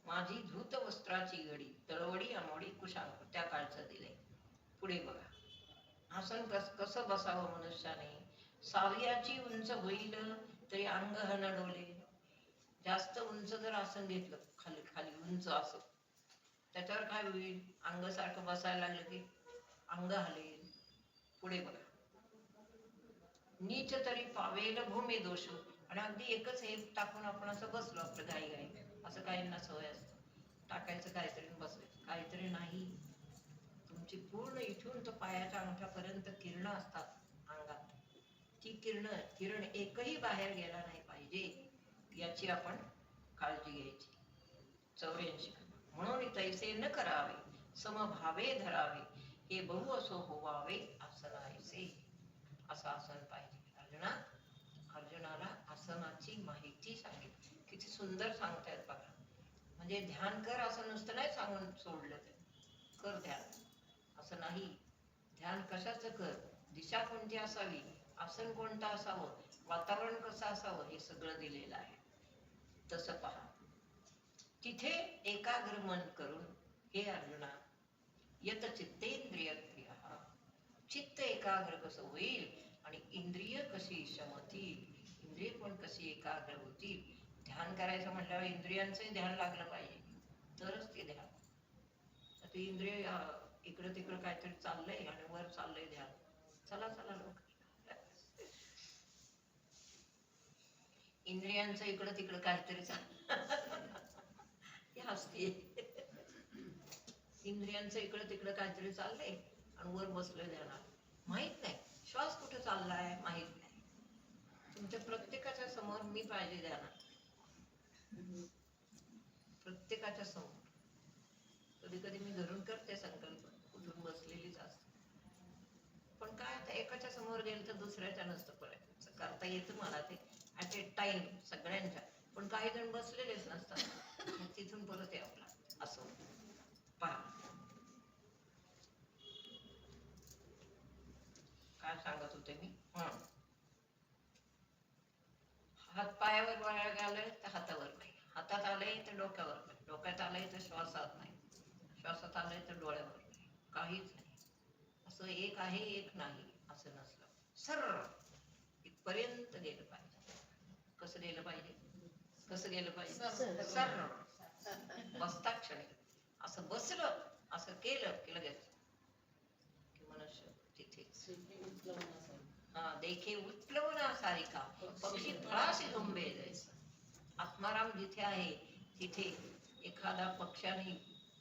माझी धूत वस्त्राची घडी, तळवडी आमोडी कुशांग. त्या काळचं दिलंय. पुढे बघा, आसन कसं बसावं मनुष्याने. सावयाची उंच होईल तरी अंग हन डोले. जास्त उंच जर आसन घेतलं, खाली खाली उंच असं, त्याच्यावर काय होईल, अंग सारखं बसायला लागलं की अंग हलेल. पुढे बघा, नीच तरी पावेल भूमी दोष. आणि अगदी एकच हे टाकून आपण असं बसलो, आपलं घाई घाई. असं काहींना सवय असतं, टाकायचं काहीतरी बसायचं काहीतरी. नाही, तुमची पूर्ण इथून तर पायाच्या अंगठ्यापर्यंत किरणं असतात अंगात. ती किरण एकही बाहेर गेला नाही पाहिजे, याची आपण काळजी घ्यायची. 84. म्हणून तैसे न करावे, समभावे धरावे, हे बहु असो होवावे आसन ऐसे. असं आसन पाहिजे. अर्जुनाला आसनाची माहिती सांगितली. किती सुंदर सांगतायत बघा. म्हणजे ध्यान कर असं नुसतं नाही सांगून सोडलं, ते कर ध्यान असं नाही. ध्यान कशाचं कर, दिशा कोणती असावी, आसन कोणतं असावं, वातावरण कसं असावं, हे सगळं दिलेलं आहे. तसं पहा. तिथे एकाग्र मन करून, हे अर्जुना, यत चित्तेंद्रिय क्रिया. चित्त एकाग्र कसं होईल आणि इंद्रिय कशी शमतील, इंद्रिय पण कशी एकाग्र होतील. ध्यान करायचं म्हटल्यावर इंद्रियांचंही ध्यान लागलं पाहिजे, तरच ते ध्यान. तर इंद्रिय इकडं तिकडं काहीतरी चाललंय आणि वर चाललंय ध्यान. चला चला लोक, इंद्रियांचं इकडं तिकडं काहीतरी चाललं. हे हसते. इंद्रियांचं इकडं तिकडं काहीतरी चाललंय आणि वर बसलं ध्यानात, माहित नाही श्वास कुठे चाललाय, माहित नाही. तुमच्या प्रत्येकाच्या समोर मी पाहिजे ध्यानात, प्रत्येकाच्या समोर. कधी कधी मी घरून करते संकल्प, कुठून बसलेलीच असते. पण काय आता एकाच्या समोर गेलं तर दुसऱ्याच्या नसतं पडायचं. करता येतं मला ते ऍट ए टाइम सगळ्यांच्या, पण काही जण बसलेलेच नसतात, मग तिथून परत यावं लागतं. असं पहा काय सांगत होते मी. हात पायावर वाया गेलाय तर हातावर नाही, हातात आलंय तर डोक्यावर नाही, डोक्यात आलंय तर श्वासात नाही, श्वासात आलंय तर डोळ्यावर नाही, काहीच नाही. असं एक आहे एक नाही असं नसलं, सर्व इथपर्यंत गेलं पाहिजे. कसं गेलं पाहिजे, कसं गेलं पाहिजे, सर्व बसता क्षणी असं बसलं, असं केलं की लगेच की मनुष्य तिथेच. देखे उत्प्लवना सारिका पक्षी फळाशी झोंबे जैसा. आत्माराम जिथे आहे तिथे एखादा पक्षाने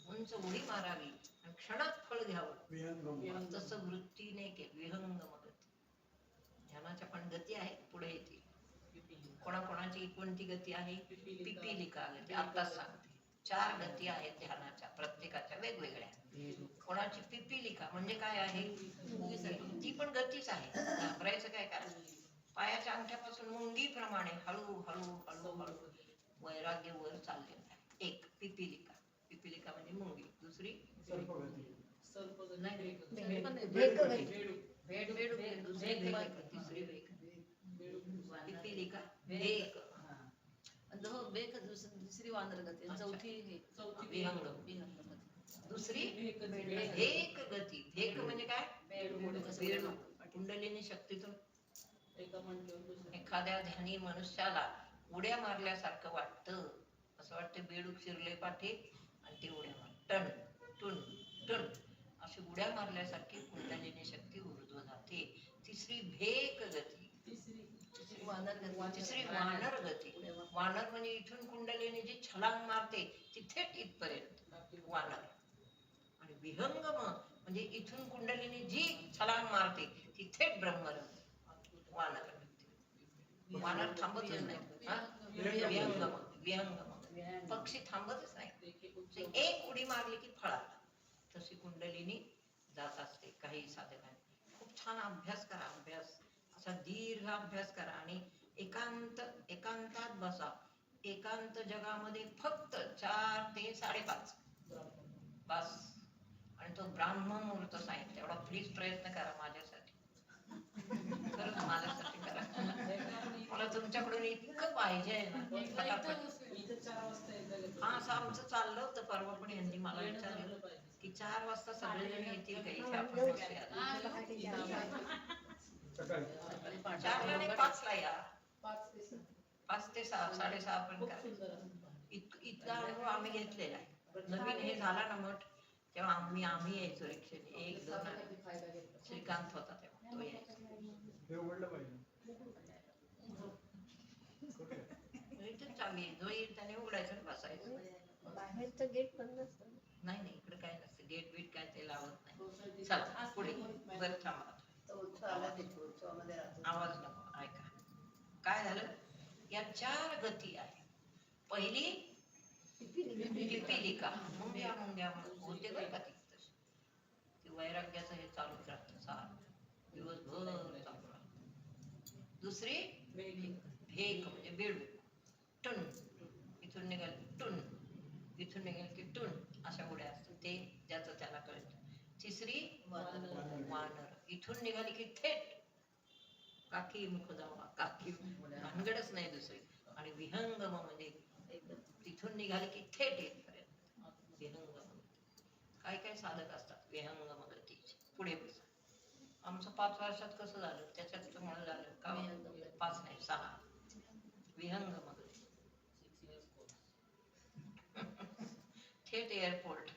उंच उडी मारावी आणि क्षणात फळ घ्यावं, तसं वृत्तीने विहंगम गती. ध्यानाच्या पण गती आहे, पुढे येतील. कोणाकोणाची कोणती गती आहे, पिपीलिका गती. आत्ताच सांगते 4 गती आहेत ध्यानाच्या, प्रत्येकाच्या वेगवेगळ्या. कोणाची पिपीलिका म्हणजे काय आहे, ती पण गतीच आहे, घाबरायचं काय कारण. पायाच्या अंगठ्यापासून मुंगीप्रमाणे हळू हळू हळू हळू वैराग्य वर चाललेलं आहे. एक पिपीलिका, पिपीलिका म्हणजे मुंगी. दुसरी तिसरी पिपीलिका भेक, दुसरी वानरगती, चौथी विहंगम. दुसरी भेक गती. भेक म्हणजे काय, बेडूक. कुंडलिनी शक्तीतून एखाद्या ध्यानी मनुष्याला उड्या मारल्यासारखं वाटतं, असं वाटतं बेडूक शिरले पाठी आणि ते उड्या मार, टन टुन टन अशी उड्या मारल्यासारखी कुंडलिनी शक्ती ऊर्ध्व जाते. तिसरी भेक गती, तिसरी वानर गती. वानर म्हणजे इथून कुंडलिनी जी छलांग मारते तिथे इथपर्यंत वानर. आणि विहंगम म्हणजे इथून कुंडलिनी जी छलांग मारते तिथे ब्रह्मरंग, वानर. वानर थांबतच नाही. विहंगम, विहंगम पक्षी थांबतच नाही, एक उडी मारली की फळाला. तशी कुंडलिनी जात असते. काही साधकांनी खूप छान अभ्यास करा, अभ्यास असा दीर्घ अभ्यास करा आणि एकांतात बसा. एकांत जगामध्ये फक्त 4 ते 5:30 बस. आणि तो ब्राह्ममुहूर्त सांगितलं, एवढा प्लीज प्रयत्न करा माझ्यासाठी, खरंच माझ्यासाठी करा. मला तुमच्याकडून इतकं पाहिजे आहे ना. हा असं आमचं चाललं होतं परवा, पण यांनी मला विचारलं की 4 वाजता सगळेजण येतील का इथे, आपण बसूया. 4ला नाही 5ला या, 5 ते 6, 6:30 पण करायचं. इतका अनुभव आम्ही घेतलेला आहे. नवीन हे झाला ना मठ, तेव्हा आम्ही यायचो रिक्षेने. 1-2 श्रीकांत होता तेव्हा, तो यायचा. इथेच चालली, जो येईल त्याने उघडायचं आणि बसायचं. बाहेरचं गेट बंद असतं. नाही इकडे काय नसतं, गेट बीट काय ते लावत नाही. चला पुढे. बरं थांबा, आवाज नको, ऐका काय झालं. या 4 गती आहे. पहिली पिपीलिका, मुंग्या मुंग्या होते बरं का ती तशी. ती वैराग्याचं हे चालूच राहतं, सार दिवसभर चालू राहतं. दुसरी भेक म्हणजे बेडूक, टुन इथून निघाल टुन, इथून निघाल की टुन, अशा उड्या असतात. ते ज्याचं त्याला कळतं. तिसरी वानर, इथून निघाली की थेट काकी मुख जावा, काकी भानगडच नाही दुसरी. आणि विहंगम म्हणजे तिथून निघाली की थेट येतपर्यंत विहंगम. काय काय साधक असतात विहंगम गतीचे. पुढे बसा. आमचं 5 वर्षात कसं झालं, त्याच्यात तुम्हाला झालं का 5 नाही 6 विहंगम गती. थेट एअरपोर्ट.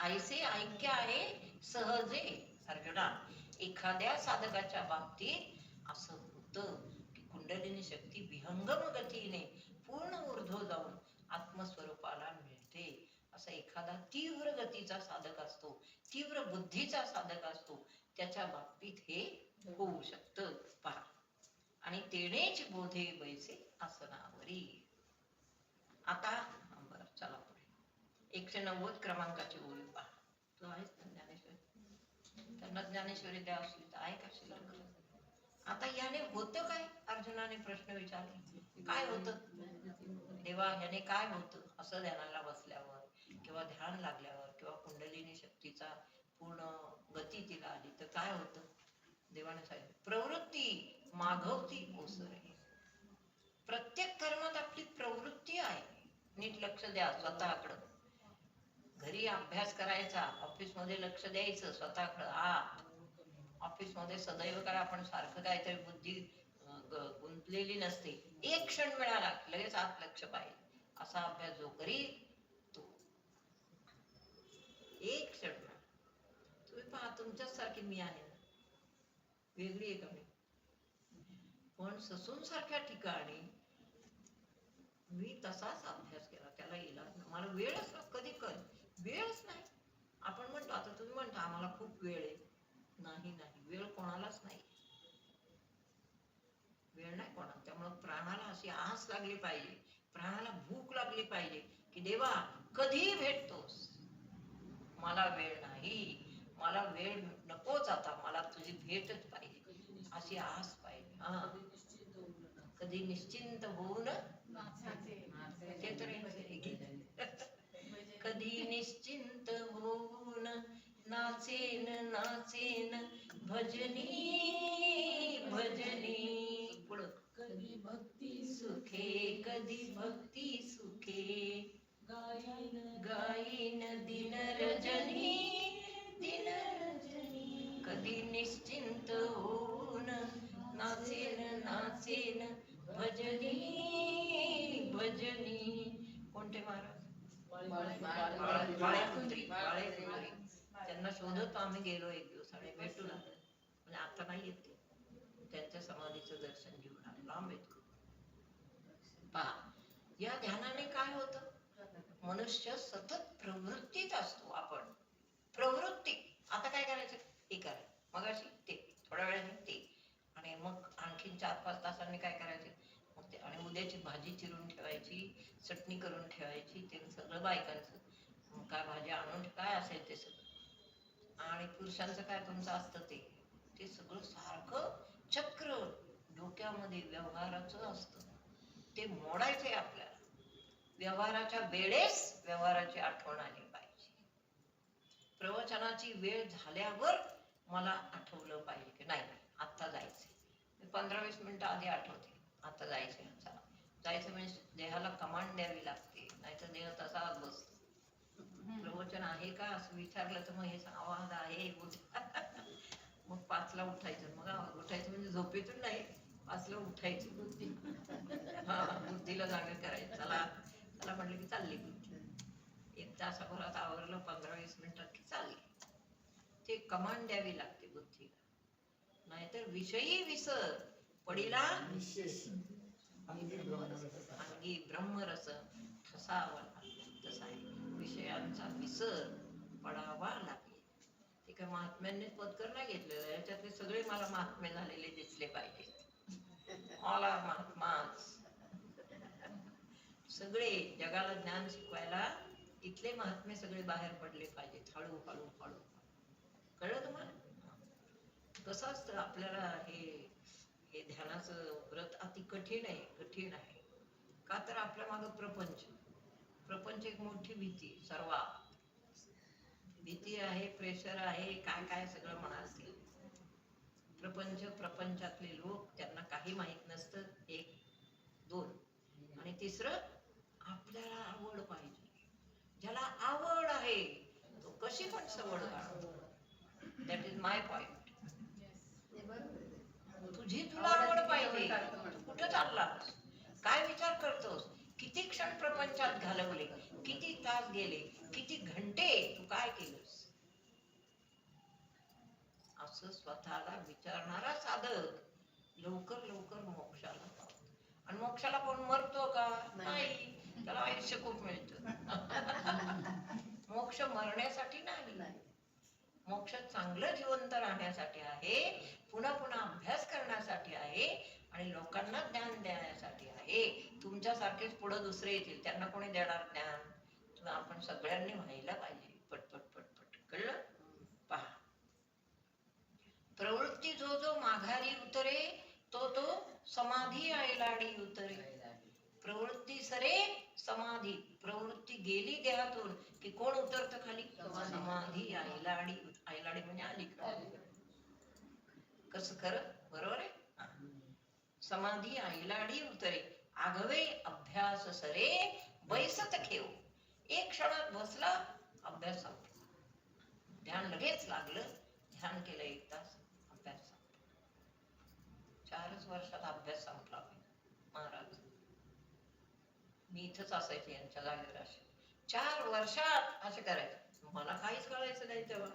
ऐसे ऐक्य आहे सहजे. अर्जुना, एखाद्या साधकाच्या बाबतीत असं होतं की कुंडलिनी शक्ती विहंगम गतीने पूर्ण ऊर्ध्व जाऊन आत्मस्वरूपाला मिळते. असा एखादा तीव्र गतीचा साधक असतो, तीव्र बुद्धीचा साधक असतो, त्याच्या बाबतीत हे होऊ शकतं. पहा, आणि तेणेच बोधे बैसे आसनावरी. आता बरं, चला पुढे 190 क्रमांकाची ओळी पहा. तू आहेस ना ज्ञानेश्वरी? त्यांना ज्ञानेश्वरी द्या असली तर आहे का शिल्लक? आता याने होतं काय? अर्जुनाने प्रश्न विचारले, काय होतं देवा, याने काय होतं? असं ध्यानाला बसल्यावर किंवा ध्यान लागल्यावर किंवा कुंडलिनी शक्तीचा पूर्ण गती तिला आली तर काय होतं? देवाने सांगितलं, प्रवृत्ती मागवती ओसरे. प्रत्येक कर्मात आपली प्रवृत्ती आहे. नीट लक्ष द्या स्वतःकडं. घरी अभ्यास करायचा, ऑफिस मध्ये लक्ष द्यायचं स्वतःकडं. ऑफिस मध्ये सदैव करा, आपण सारखं काहीतरी बुद्धी गुंतलेली नसते. एक क्षण मिळाला लगेच आत लक्ष पाहिजे. असा अभ्यास जो करी तो एक क्षण मिळाला. तुम्ही पहा, तुमच्याच सारखी मी आहे ना, वेगळी आहे का मी? पण ससून सारख्या ठिकाणी मी तसाच अभ्यास केला, त्याला इलाज नाही. मला वेळच कधी वेळच नाही. आपण म्हणतो, आता तुम्ही म्हणता आम्हाला खूप वेळ आहे. नाही, वेळ कोणालाच नाही, वेळ नाही कोणाला. त्यामुळे प्राणाला अशी आस लागली पाहिजे, प्राणाला भूक लागली पाहिजे की देवा कधी भेटतोस? मला वेळ नाही, मला वेळ नकोच आता, मला तुझी भेटच पाहिजे, अशी आस पाहिजे. कधी निश्चिंत होऊन कधी निश्चिंत होऊन नाचेन नाचेन भजनी भजनी. पुढं, कधी भक्ती सुखे कधी भक्ती सुखे गायन गायीन दिन रजनी दिन रजनी. कधी निश्चिंत होऊन नाचेन नाचेन भजनी भजनी. कोणते महाराज? बाळेकुंत्री. त्यांना शोधत आम्ही गेलो एक दिवस आणि भेटून आलो. म्हणजे आता नाही येते, त्यांच्या समाधीचं दर्शन घेऊन आलो. लांब येतो. पहा, या ध्यानाने काय होतं? मनुष्य सतत प्रवृत्तीत असतो. आपण प्रवृत्ती. आता काय करायचं? हे करायचं, मगाशी ते, थोड्या वेळाने ते, आणि मग आणखीन 4-5 तासांनी काय करायचे? मग ते, आणि उद्याची भाजी चिरून ठेवायची, चटणी करून ठेवायची. ते सगळं बायकांचं. काय भाजी आणून काय असेल ते सगळं. आणि पुरुषांचं काय तुमचं असतं ते सगळं सारखं चक्र डोक्यामध्ये व्यवहाराचं असतं. ते मोडायचंय आपल्याला. व्यवहाराच्या वेळेस व्यवहाराची आठवण आली पाहिजे. प्रवचनाची वेळ झाल्यावर मला आठवलं पाहिजे की नाही आत्ता जायचंय. मी 15-20 मिनिटं आधी आठवते, आता जायचंय. चला जायचं म्हणजे देहाला कमांड द्यावी लागते, नाहीतर देह तसाच बसतो. प्रवचन आहे का असं विचारलं तर मग हे आवाज आहे मग 5ला उठायचं. मग उठायचं म्हणजे झोपेतून नाही, 5ला उठायची बुद्धी. बुद्धीला जागे करायचं. चला म्हटलं की चालली बुद्धी. 1 तासाभरात आवरलं, 15-20 मिनिटात की चालली. ते कमांड द्यावी लागते बुद्धीला, नाहीतर विषयी विसर पडिला अंगी ब्रह्मरस ठसावला. तसा आहे, विषयांचा विसर पडावा लागेल. ते काय महात्म्यांनी पदकर नाही घेतलेलं, याच्यातले सगळे मला महात्मे झालेले दिसले पाहिजे. मला महात्माच सगळे, जगाला ज्ञान शिकवायला इथले महात्मे सगळे बाहेर पडले पाहिजेत. हळू हळू हळू. कळलं तुम्हाला? कसं असतं आपल्याला हे ध्यानाचं व्रत अति कठीण आहे. का तर आपल्या मागं प्रपंच एक मोठी भीती, सर्वात भीती आहे, प्रेशर आहे, काय सगळं म्हणाल ते. प्रपंचातले लोक, त्यांना काही माहित नसतं. 1, 2, आणि 3, आपल्याला आवड पाहिजे. ज्याला आवड आहे तो कशी पण सवड काढतो. That is my point. तुला आवड पाहिजे. तू कुठं चाललास? काय विचार करतोस? किती क्षण प्रपंचात घालवले, किती तास गेले, किती घंटे तू काय केलंस? असं स्वतःला विचारणारा साधक लवकर मोक्षाला पावतो. आणि मोक्षाला कोण मरतो का? नाही. त्याला आयुष्य खूप मिळतं. मोक्ष मरण्यासाठी नाही, मोक्ष चांगलं जिवंत राहण्यासाठी आहे, पुन्हा पुन्हा अभ्यास करण्यासाठी आहे आणि लोकांना ज्ञान देण्यासाठी आहे. तुमच्यासारखेच पुढे दुसरे येतील, त्यांना कोणी देणार ज्ञान? तर आपण सगळ्यांनी व्हायला पाहिजे. पटपट पटपट. कळलं? पहा, प्रवृत्ती जो जो माघारी उतरे तो तो समाधी आयलाडी उतरे. प्रवृत्ती सरे समाधी. प्रवृत्ती गेली देहातून की कोण उतरतं खाली? समाधी आयलाडी. आयलाडी म्हणजे अलीकडे. कसं खरं? बरोबर आहे? हा. समाधी आयलाडी उतरे आघवे अभ्यास सरे बैसत ठेव. एक क्षणात बसला, अभ्यास संपला. ध्यान लगेच लागलं, ध्यान केलं 1 तास, अभ्यास संपला. 4च वर्षात अभ्यास संपला महाराज. मी इथंच असायचे यांच्या जागेवर. असे 4 वर्षात असे करायचे. मला काहीच कळायचं नाही तेव्हा.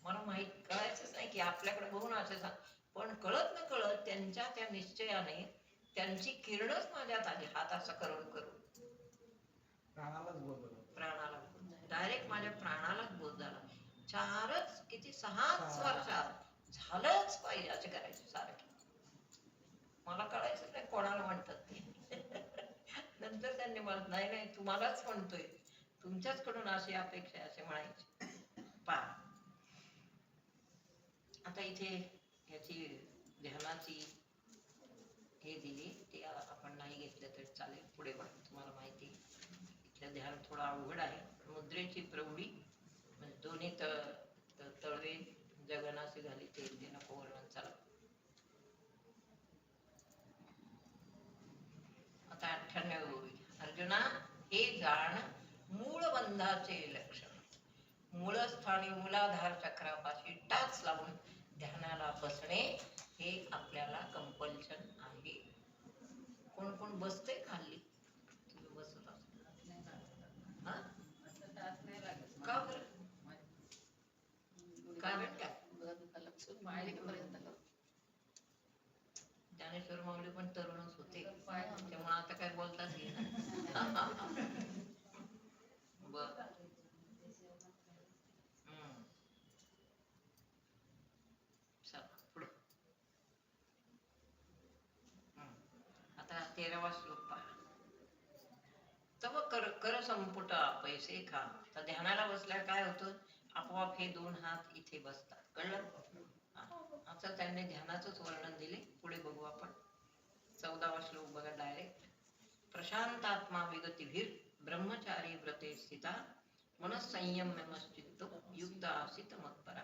मला माहित कळायचंच नाही की आपल्याकडे बघून असे पण कळत न कळत त्यांच्या त्या निश्चयाने त्यांची किरणच माझ्यात आली. हात असं करून करून प्राणालाच बोलवलं. प्राणाला डायरेक्ट माझ्या प्राणालाच बोध झाला. 6च वर्षात झालंच पाहिजे असे करायचे सारखे. मला कळायचं नाही कोणाला म्हणतात ते. नंतर त्यांनी मला नाही नाही तुम्हालाच म्हणतोय, तुमच्याचकडून अशी अपेक्षा आहे असे म्हणायचे. पहा आता इथे याची ध्यानाची हे दिली, ते आपण नाही घेतलं तरी चालेल. पुढे बघा, तुम्हाला माहिती इथलं ध्यान थोडं अवघड आहे. मुद्रेची प्रौढी म्हणजे दोन्ही तळवे जगनाशी झाली ते नको वर्णन. चला आता 98 अर्जुना हे जाण मूळ बंधाचे लक्षण. मूळस्थानी मूलाधार चक्रापाशी टाच लावून ध्यानाला बसणे हे आपल्याला कंपल्शन आहे. कोण कोण बसते खाली? तुम्ही बसत हा? का बरं? कारण काय? ज्ञानेश्वर माऊली पण तरुणच होते, त्यामुळे आता काय बोलतात घे ना. बर. चला पुढे. आता 13वा श्लोक पहा. तव कर कर संपुटा पैसे खा. तर ध्यानाला बसल्यावर काय होतं? आपोआप हे 2 हात इथे बसतात. कळलं? आता त्यांनी ध्यानाचंच वर्णन दिले. पुढे बघू आपण. 14वा श्लोक बघा डायरेक्ट. प्रशांतात्मा विगतिभीर ब्रह्मचारी व्रते स्थिता मनःसंयम्यमश्चित्तो युक्त आसित मत्परा.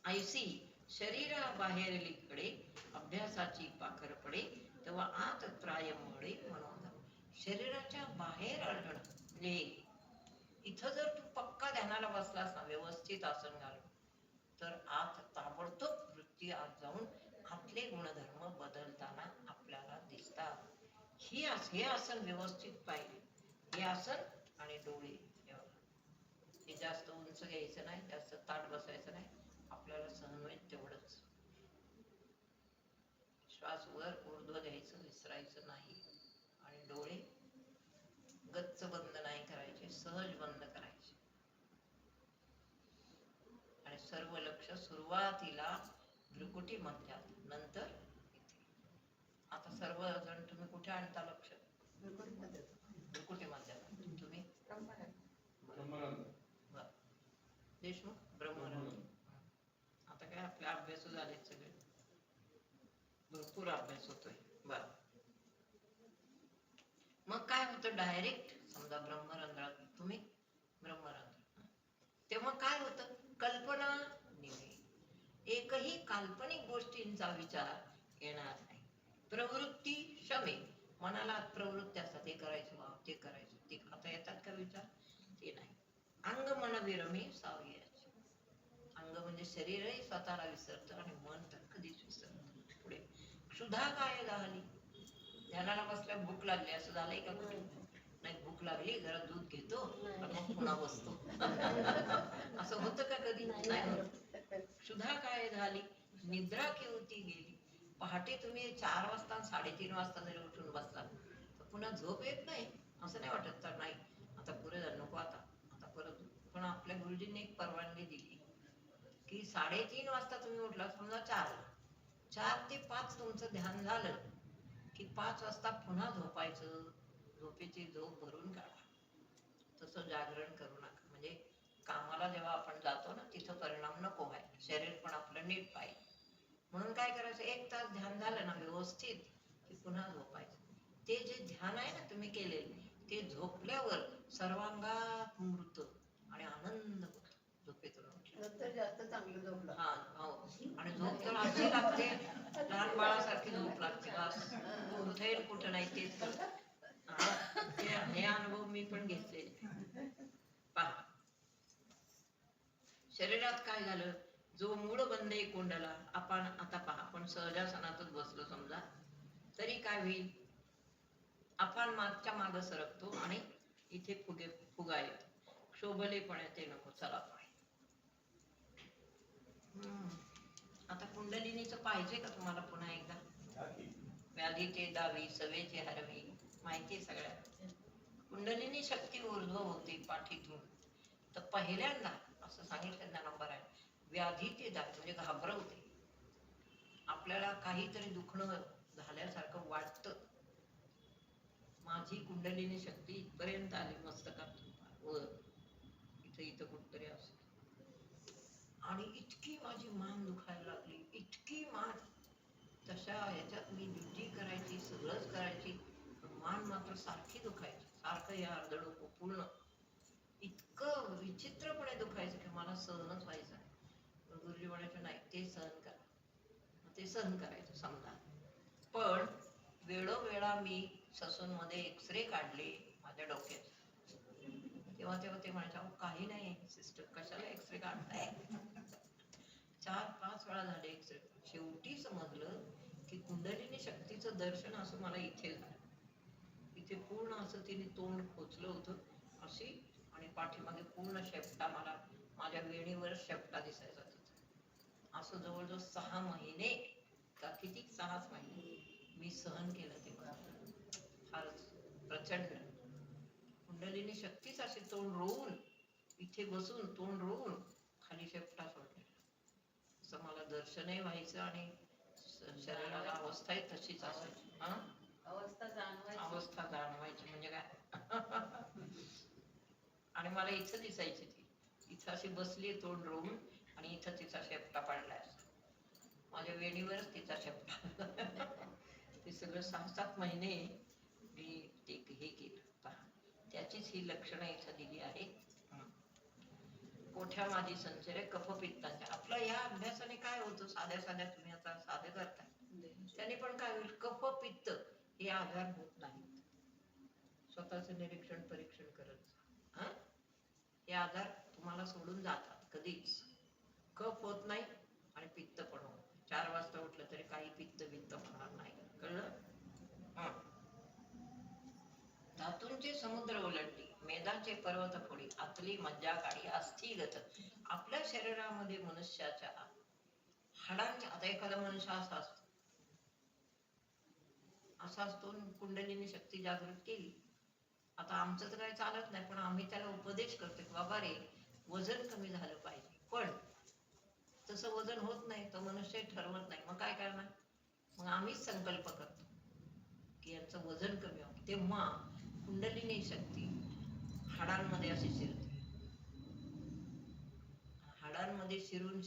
ऐसी शरीरा बाहेरीकडे अभ्यासाची पाखर पडे तेव्हा आत प्रायमुळे मनोधर्म. शरीराच्या बाहेर अडणं म्हणजे इथं जर तू पक्का ध्यानाला बसलास ना, व्यवस्थित आसन घालून, तर आत ताबडतोब वृत्ती आत जाऊन आतले गुणधर्म बदलताना आपल्याला दिसतात. हे आसन व्यवस्थित पाहिजे. हे आसन आणि डोळे हे जास्त उंच घ्यायचं नाही, जास्त ताट बसायचं नाही. आपल्याला सहन होईल तेवढंच. श्वास वर ऊर्ध्व घ्यायचं, विसरायचं नाही. आणि डोळे गच्च बंद नाही करायचे, सहज बंद करायचे. आणि सर्व लक्ष सुरुवातीला भ्रुकुटी मध्यात, नंतर इथे. आता सर्वजण तुम्ही कुठे आणता लक्ष? भ्रुकुटी मध्यात. तुम्ही? बर. देशमुख? ब्रह्मरंध्र. आता काय आपले अभ्यास झालेत सगळे, भरपूर अभ्यास होतोय. बर. मग काय होतं? डायरेक्ट समजा ब्रह्मरंध्रात तुम्ही ब्रह्मरंध्र, तेव्हा काय होतं? कल्पना निघे. एकही काल्पनिक गोष्टींचा विचार येणार नाही. प्रवृत्ती शमे. मनाला प्रवृत्ती असतात, हे करायचं बा, ते करायचं, ते आता येतात का विचार? ते नाही. अंग मन विरमे सावयाचे. अंग म्हणजे शरीरही स्वतःला विसरतं आणि मन तर कधीच विसरत. पुढे क्षुधा काय झाली? ध्यानाला बसल्या भूक लागली असं झालंय का कुठे? नाही, भूक लागली जरा दूध घेतो मग पुन्हा बसतो. असं होतं का कधी? नाही होत. क्षुधा काय झाली? निद्रा केवती गेली. पहाटे तुम्ही 4 वाजता 3:30 वाजता जरी उठून बसला तर पुन्हा झोप येत नाही असं नाही वाटत तर नाही आता पुरे झालं नको आता आता परत. पण आपल्या गुरुजींनी एक परवानगी दिली की 3:30 वाजता तुम्ही उठला, समजा 4 ते 5 तुमचं ध्यान झालं की 5 वाजता पुन्हा झोपायचं. झोपेची झोप भरून काढा. तसं जागरण करू नका. म्हणजे कामाला जेव्हा आपण जातो ना तिथं परिणाम नको व्हायला, शरीर पण आपलं नीट पाहिजे. म्हणून काय करायचं, 1 तास ध्यान झालं ना व्यवस्थित की पुन्हा झोपायचं. ते जे ध्यान आहे ना तुम्ही केलेलं, ते झोपल्यावर सर्वांगात मृत आणि आनंद होतो झोपेतून उठल्यावर. तर जास्त चांगलं झोपलं. हा हो. आणि झोप तर अशी लागते लहान बाळासारखी झोप लागते. बस कुठे कुठं नाही तेच करत. हे अनुभव मी पण घेतलेले. पहा शरीरात काय झालं, जो मूळ बंद आहे कोंडाला, आपण आता पहा आपण सहजासनातच बसलो समजा, तरी काय होईल, आपण मागच्या माग सरकतो आणि इथे फुगा येतो, क्षोभले पण येते नको चला पाय. आता कुंडलिनीचं पाहिजे का तुम्हाला पुन्हा एकदा? व्याधीचे दावी सवेचे हरवी माहिती सगळ्या. कुंडलिनी शक्ती ऊर्ध्व होते पाठीतून. तर पहिल्यांदा असं सांगितलं नंबर आहे, व्याधी ते दावी म्हणजे घाबरवते. आपल्याला काहीतरी दुखणं झाल्यासारखं वाटतं. माझी कुंडलिनी शक्ती इथपर्यंत आली मस्तकात वर, इथं कुठतरी असत. आणि इतकी माझी मान दुखायला लागली, इतकी मान. तशा ह्याच्यात मी ड्युटी करायची, सगळंच करायची, पण मान मात्र सारखी दुखायची. सारखं या अर्धडोकं पूर्ण इतकं विचित्रपणे दुखायचं की मला सहनच व्हायचं नाही. पण गुरुजी म्हणायचे नाही ते सहन करा. ते सहन करायचं समजा. पण वेळोवेळा मी ससूनमध्ये एक्सरे काढले माझ्या डोक्यात. तेव्हा ते म्हणायचे काही नाही सिस्टर, कशाला एक्सरे काढताय. 4-5 वेळा झाले एक्सरे. शेवटी समजलं की कुंडलिनी शक्तीचं दर्शन असं मला इथे झालं. इथे पूर्ण असं तिने तोंड खोचलं होतं अशी, आणि पाठीमागे पूर्ण शेपटा, मला माझ्या वेणीवर शेपटा दिसायचा तिथं. असं जवळजवळ 6 महिने का किती 6च महिने मी सहन केलं. ते फारच प्रचंड. कुंडलिनी शक्तीच अशी तोंड रोवून इथे बसून तोंड रोवून खाली शेपटा सोडलेला, असं मला दर्शनही व्हायचं आणि शरीराला अवस्थाही तशीच असायची. अवस्था जाणवायची म्हणजे काय. आणि मला इथं दिसायची ती, इथं अशी बसली तोंड रोवून आणि इथं तिचा शेपटा पडलाय, माझ्या वेणीवरच तिचा शेपटा. ते सगळं 6-7 महिने मी ते हे केलं. त्याचीच ही लक्षणं इथं दिली आहे. पोठ्या माझी संचरे कफपित्तांच्या. आपलं या अभ्यासाने काय होतं, साध्या तुम्ही आता साधे करताय, त्याने पण काय होईल, कफ पित्त हे आजार होत नाहीत. स्वतःचं निरीक्षण परीक्षण करत हे आजार तुम्हाला सोडून जातात. कधीच कफ होत नाही आणि पित्त पण होत. 4 वाजता उठलं तरी काही पित्त होणार नाही. कळलं? धातूंचे समुद्र ओलांडली, मेदाचे पर्वत फोडी, आतली मज्जा काढी अस्थिगत. आपल्या शरीरामध्ये मनुष्याच्या हाडांच्या, आता एखादा मनुष्य असा असतो, कुंडलिनी शक्ती जागृत केली. आता आमचं तर काही चालत नाही, पण आम्ही त्याला उपदेश करतो की बाबा रे वजन कमी झालं पाहिजे. पण तसं वजन होत नाही, तर मनुष्य ठरवत नाही. मग काय करणार, मग आम्हीच संकल्प करतो की यांचं वजन कमी व्हावं. तेव्हा कुंडलिनी शक्ती हाडांमध्ये अशी शिरते. हाडांमध्ये शिरून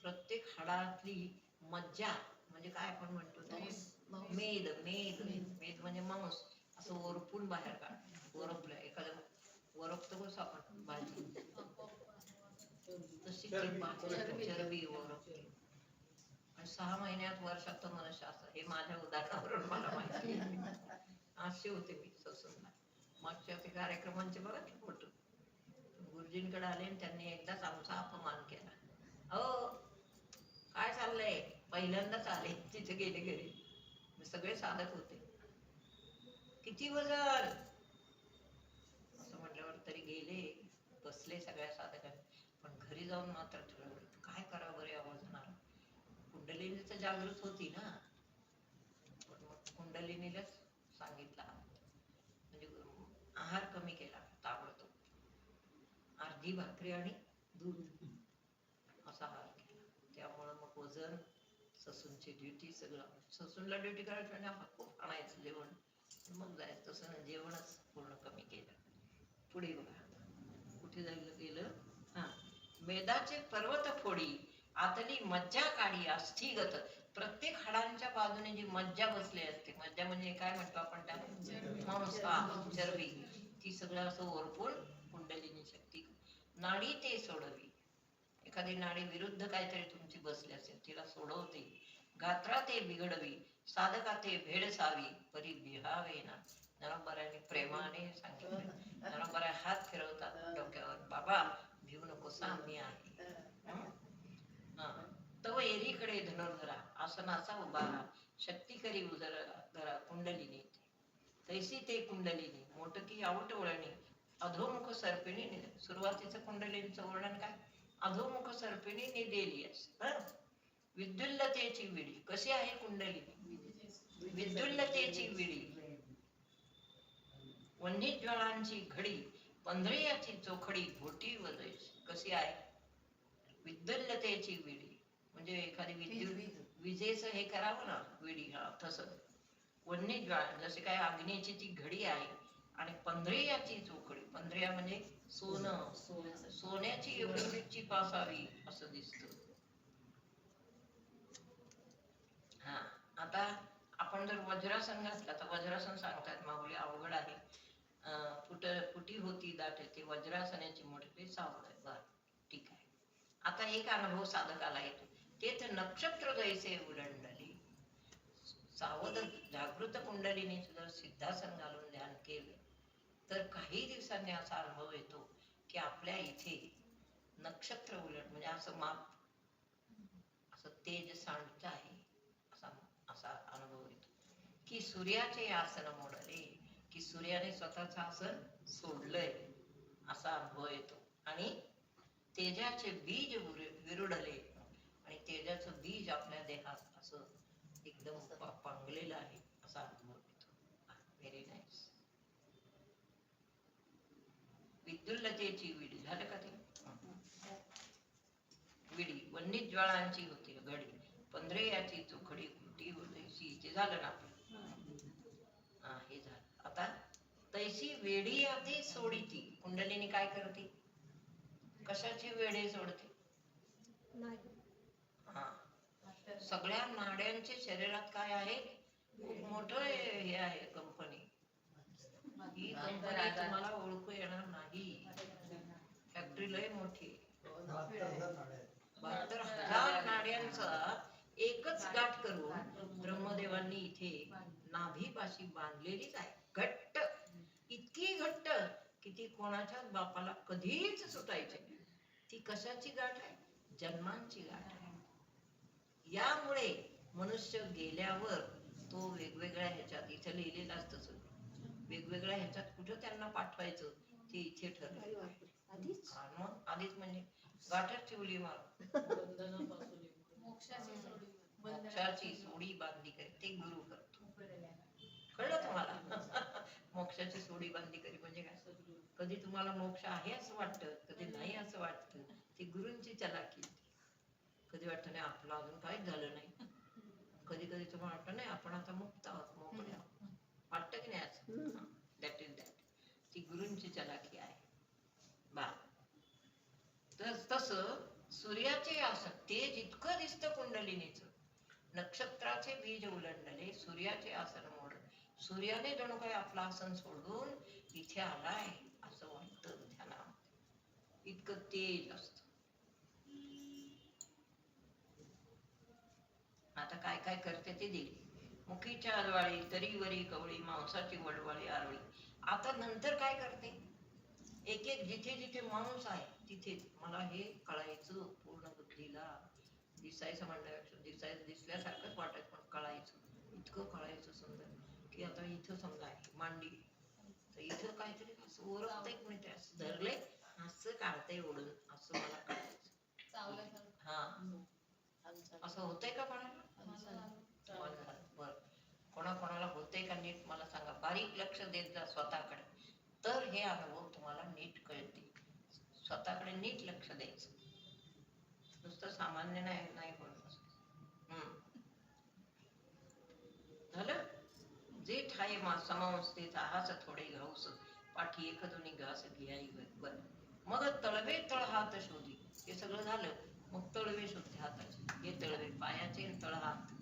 प्रत्येक हाडातली मज्जा, म्हणजे काय आपण म्हणतो मेद म्हणजे मांस असं ओरपून बाहेर काढ. ओरपलं एखादं ओरपतो कसं आपण भाजी, तशी चरबी ओरपते. आणि 6 महिन्यात वर्षात तो मनुष्य असं, हे माझ्या उदाहरणावरून मला माहिती. असे होते मी ससूनला. मागच्या ते कार्यक्रमांचे बघा की फोटो. गुरुजींकडे आले आणि त्यांनी एकदाच आमचा अपमान केला. हो काय चाललंय, पहिल्यांदाच आले, तिथे गेले घरी, सगळे साधक होते. किती वजन असं म्हटल्यावर तरी गेले, बसले सगळ्या साधकांनी. पण घरी जाऊन मात्र ठरवलं काय करावं बरं या वजनाला. कुंडलिनी तर जागृत होती ना, पण मग कुंडलिनीलाच सांगितलं. म्हणजे अर्धी भाकरी आणि दूध असा हाल केला. त्यामुळं मग वजन, ससूनची ड्युटी सगळं, ससूनला ड्युटी करायची म्हणजे खूप आणायचं जेवण, मग जायचं. तसं जेवणच पूर्ण कमी केलं. पुढे बघा कुठे जायला गेलं. हा, मेदाचे पर्वत फोडी आतली मज्जा काढी अस्थिगत. प्रत्येक हाडांच्या बाजूने जी मज्जा बसली असते, मज्जा म्हणजे काय म्हणतो आपण त्याला, मांस, चरबी, ती सगळं असं ओरपून कुंडलिनी शक्ती नाडी ते सोडवी. एखादी नाडी विरुद्ध काहीतरी तुमची बसली असेल, तिला सोडवते. गात्रा ते बिघडवी, साधका ते भेडसावी, परी बिहावे ना. नरंबराने प्रेमाने सांगितलं. नरंबरा हात फिरवतात डोक्यावर, बाबा भिवू नकोसा, मी आहे. तव एरीकडे धनुर्धरा, आसनाचा उभारा, शक्ती करी उदरा कुंडलिनी. तैसी ते कुंडलिनी मोटकी आवट वळणी, अधोमुख सर्पिणी. सुरुवातीचं कुंडलिनीचं वर्णन काय, अधोमुख सर्पिणी निदेली असते. विद्युल्लतेची विडी, कशी आहे कुंडलिनी, विद्युल्लतेची विडी, वन्ही ज्वाळांची घडी, पंधरयाची चोखडी, घोटी वजैस. कशी आहे विद्युल्लतेची विडी, म्हणजे एखादी विजेचं हे करावं ना, विडी, हा तसं. वन्ही ज्वाळ, जसे काय अग्नीची ती घडी आहे, आणि पंधरयाची चोखडी, पंधरया म्हणजे सोनं, सोन्याची एवढी पासावी असं दिसतं. हा, आता आपण जर वज्रासन घातलं, तर वज्रासन सांगतात माऊली अवघड आहे. फुटी होती दाट, ते वज्रासनाची मोठी सावध आहे. बरं, ठीक आहे. आता एक अनुभव साधकाला येतो, तेथ नक्षत्र जैसे उलंडली. सावध जागृत कुंडलीने जर सिद्धासन घालून ध्यान केलं, तर काही दिवसांनी असा अनुभव येतो की आपल्या इथे नक्षत्र उलट, म्हणजे असं माप, असं तेज सांडत आहे, असा अनुभव येतो. की सूर्याचे आसन मोडले, की सूर्याने स्वतःच आसन सोडलंय, असा अनुभव येतो. आणि तेजाचे बीज विरुडले, आणि तेजाचं बीज आपल्या देहात असं एकदम पांगलेलं आहे, असा अनुभव येतो. Very nice. विद्युल्लतेची विडी, झालं का ते? विडी, वन्ही ज्वाळांची होती घडी, पंधरयाची चोखडी, घोटी वजैसी. ते झालं ना आपलं. हा, हे झालं. आता तैसी वेडी आधी सोडीती. कुंडलिनी काय करते, कशाची वेडे सोडते, हा, सगळ्या नाड्यांचे शरीरात काय आहे, खूप मोठं हे आहे कंपनी. ही कंपनी तुम्हाला ओळखू येणार नाही. फॅक्टरी लय मोठी, 72,000 नाड्यांचा एकच गाठ करून ब्रह्मदेवांनी इथे नाभीपाशी बांधलेलीच आहे, घट्ट, इतकी घट्ट की ती कोणाच्याच बापाला कधीच सुटायची. ती कशाची गाठ आहे, जन्मांची गाठ आहे. यामुळे मनुष्य गेल्यावर तो वेगवेगळ्या ह्याच्यात, इथे लिहिलेलं असतं, वेगवेगळ्या ह्याच्यात कुठं त्यांना पाठवायचं ते इथे ठरलं. आधीच म्हणजे गाठच ठेवली, मोक्षाची सोडी बांधली करी, ते गुरु करतो. कळलं तुम्हाला? मोक्षाची सोडी बांधली करी म्हणजे काय, कधी तुम्हाला मोक्ष आहे असं वाटतं, कधी नाही असं वाटतं, ती गुरूंची चलाकी. कधी वाटतं नाही आपलं अजून काहीच झालं नाही, कधी कधी तुम्हाला वाटतं नाही आपण आता मुक्त आहोत, मोकळे आहोत, वाटतं की नाही असं. दॅट इज दॅट, ती गुरूंची चलाकी आहे. तसं सूर्याचे आसन तेज इतकं दिसतं कुंडलिनीचं. नक्षत्राचे बीज उलंडले, सूर्याचे आसन मोड, सूर्याने जणू काय आपलं आसन सोडून इथे आलाय असं वाटतं ध्यानात, इतकं तेज असत. आता काय काय करते ते दिली. मुखीच्या अडवाळी, तरीवरी कवळी, मांसाची वडवाळी आरवळी. आता नंतर काय करते, एक एक जिथे जिथे मांस आहे तिथे मला हे कळायचं, पूर्ण बुद्धीला दिसायचं म्हणण्यापेक्षा दिसल्यासारखंच वाटायचं, पण कळायचं, इतकं कळायचं सुंदर की आता इथं समजा आहे मांडी, तर इथं काहीतरी असं ओरखतंय, कोणी ते असं धरलंय, असं काढतंय ओढून, असं मला कळायचं. हा, असं होतंय का कोणाला? बरं, कोणाकोणाला होतंय का नीट मला सांगा, बारीक लक्ष देत जा स्वतःकडे, तर हे अनुभव तुम्हाला नीट कळतील. स्वतःकडे नीट लक्ष द्यायचं. नुसतं सामान्य नाही नाही बोलत झालं. जे ठाई समावस्थेचा हाच थोडे घाऊस पाठी एक दोन्ही घास घ्याई बर. मग तळवे तळहात शोधी. हे सगळं झालं मग तळवे शोधते हाताचे. हे तळवे पायाचे आणि तळहात.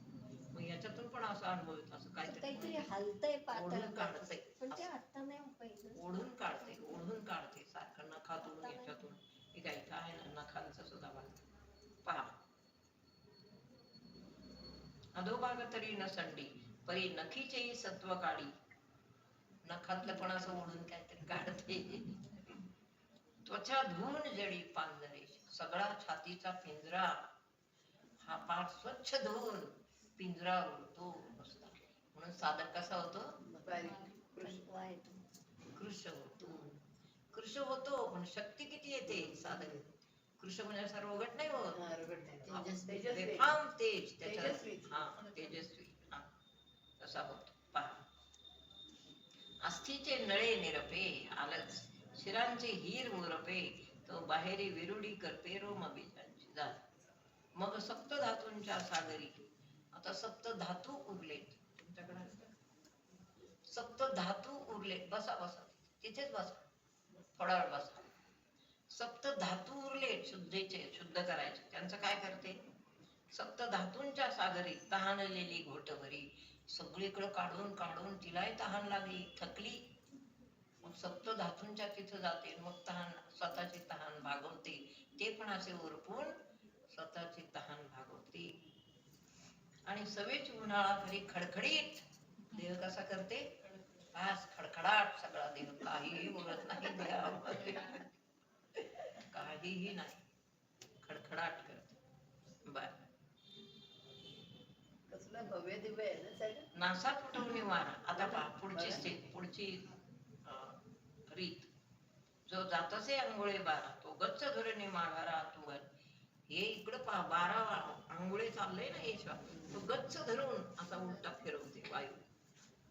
मग याच्यातून पण असा अनुभव येतो. असं काहीतरी काहीतरी हलतंय ओढून काढतंय. पण ते आता नाही पाहिजे. ओढून काढते सारखं नखातून याच्यातून. हे काय इथं आहे ना नखांचा सुद्धा भाग पहा. अधोभाग तरी नसंडी परी नखीचेही सत्व काढी. नखातलं पण असं ओढून काहीतरी काढते. त्वचा धुवून जडी पांजरे. सगळा छातीचा पिंजरा हा पाठ स्वच्छ धुवून पिंजरा उडतो नुसता. म्हणून साधक कसा होतो? कृश होतो पण शक्ती किती येते साधक. कृश म्हणजे असा रोगट नाही होत. बेफाम तेज त्याच्यात. हा तेजस्वी. हा तसा होतो. पहा. अस्थीचे नळे निरपे आलच. शिरांचे हीर मुरपे तो बाहेरी विरुडी करपे रोम बीजांची जात. मग सप्त धातूंच्या सागरी. आता सप्त धातू उरलेत तुमच्याकडे. सप्त धातू उरलेत. बसा बसा तिथेच बसा. थोडा वेळ बसा. सप्त धातू उरलेत शुद्धीचे. शुद्ध करायचे. त्यांचं काय करते? सप्त धातूंच्या सागरी तहानलेली घोटभरी. सगळीकडे काढून काढून तिलाही तहान लागली. थकली. मग सप्त धातूंच्या तिथं जाते. मग तहान स्वतःची तहान भागवते. ते पण असे उरपून स्वतःची तहान भागवते. आणि सवेच उन्हाळा खरी खडखडीत देह कसा करते? आज खडखडाट सगळा देह. काहीही बोलत नाही देहामध्ये. काहीही नाही. खडखडाट करते. बर. भव्य दिव्य आहे ना सगळं. नासा फुटवणी वारा. आता पहा पुढची रीत. जो जातसे अंघोळे बारा तो गच्च धरणे माघारा तू. हे इकडं पहा 12 अंघोळे चाललंय ना हे श्वास. तो गच्च धरून असा उलटा फिरवते वायू.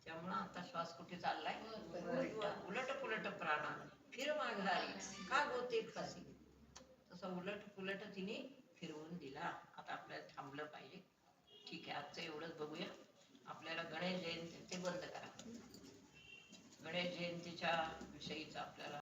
त्यामुळं आता श्वास कुठे चाललाय? उलट पुलट प्राणा फिर माघारी का गोते फासी. तसा उलट पुलट तिने फिरवून दिला. आता आपल्याला थांबलं पाहिजे. ठीक आहे. आजचं एवढंच बघूया. आपल्याला गणेश जयंती ते बंद करा. गणेश जयंतीच्या विषयीचा आपल्याला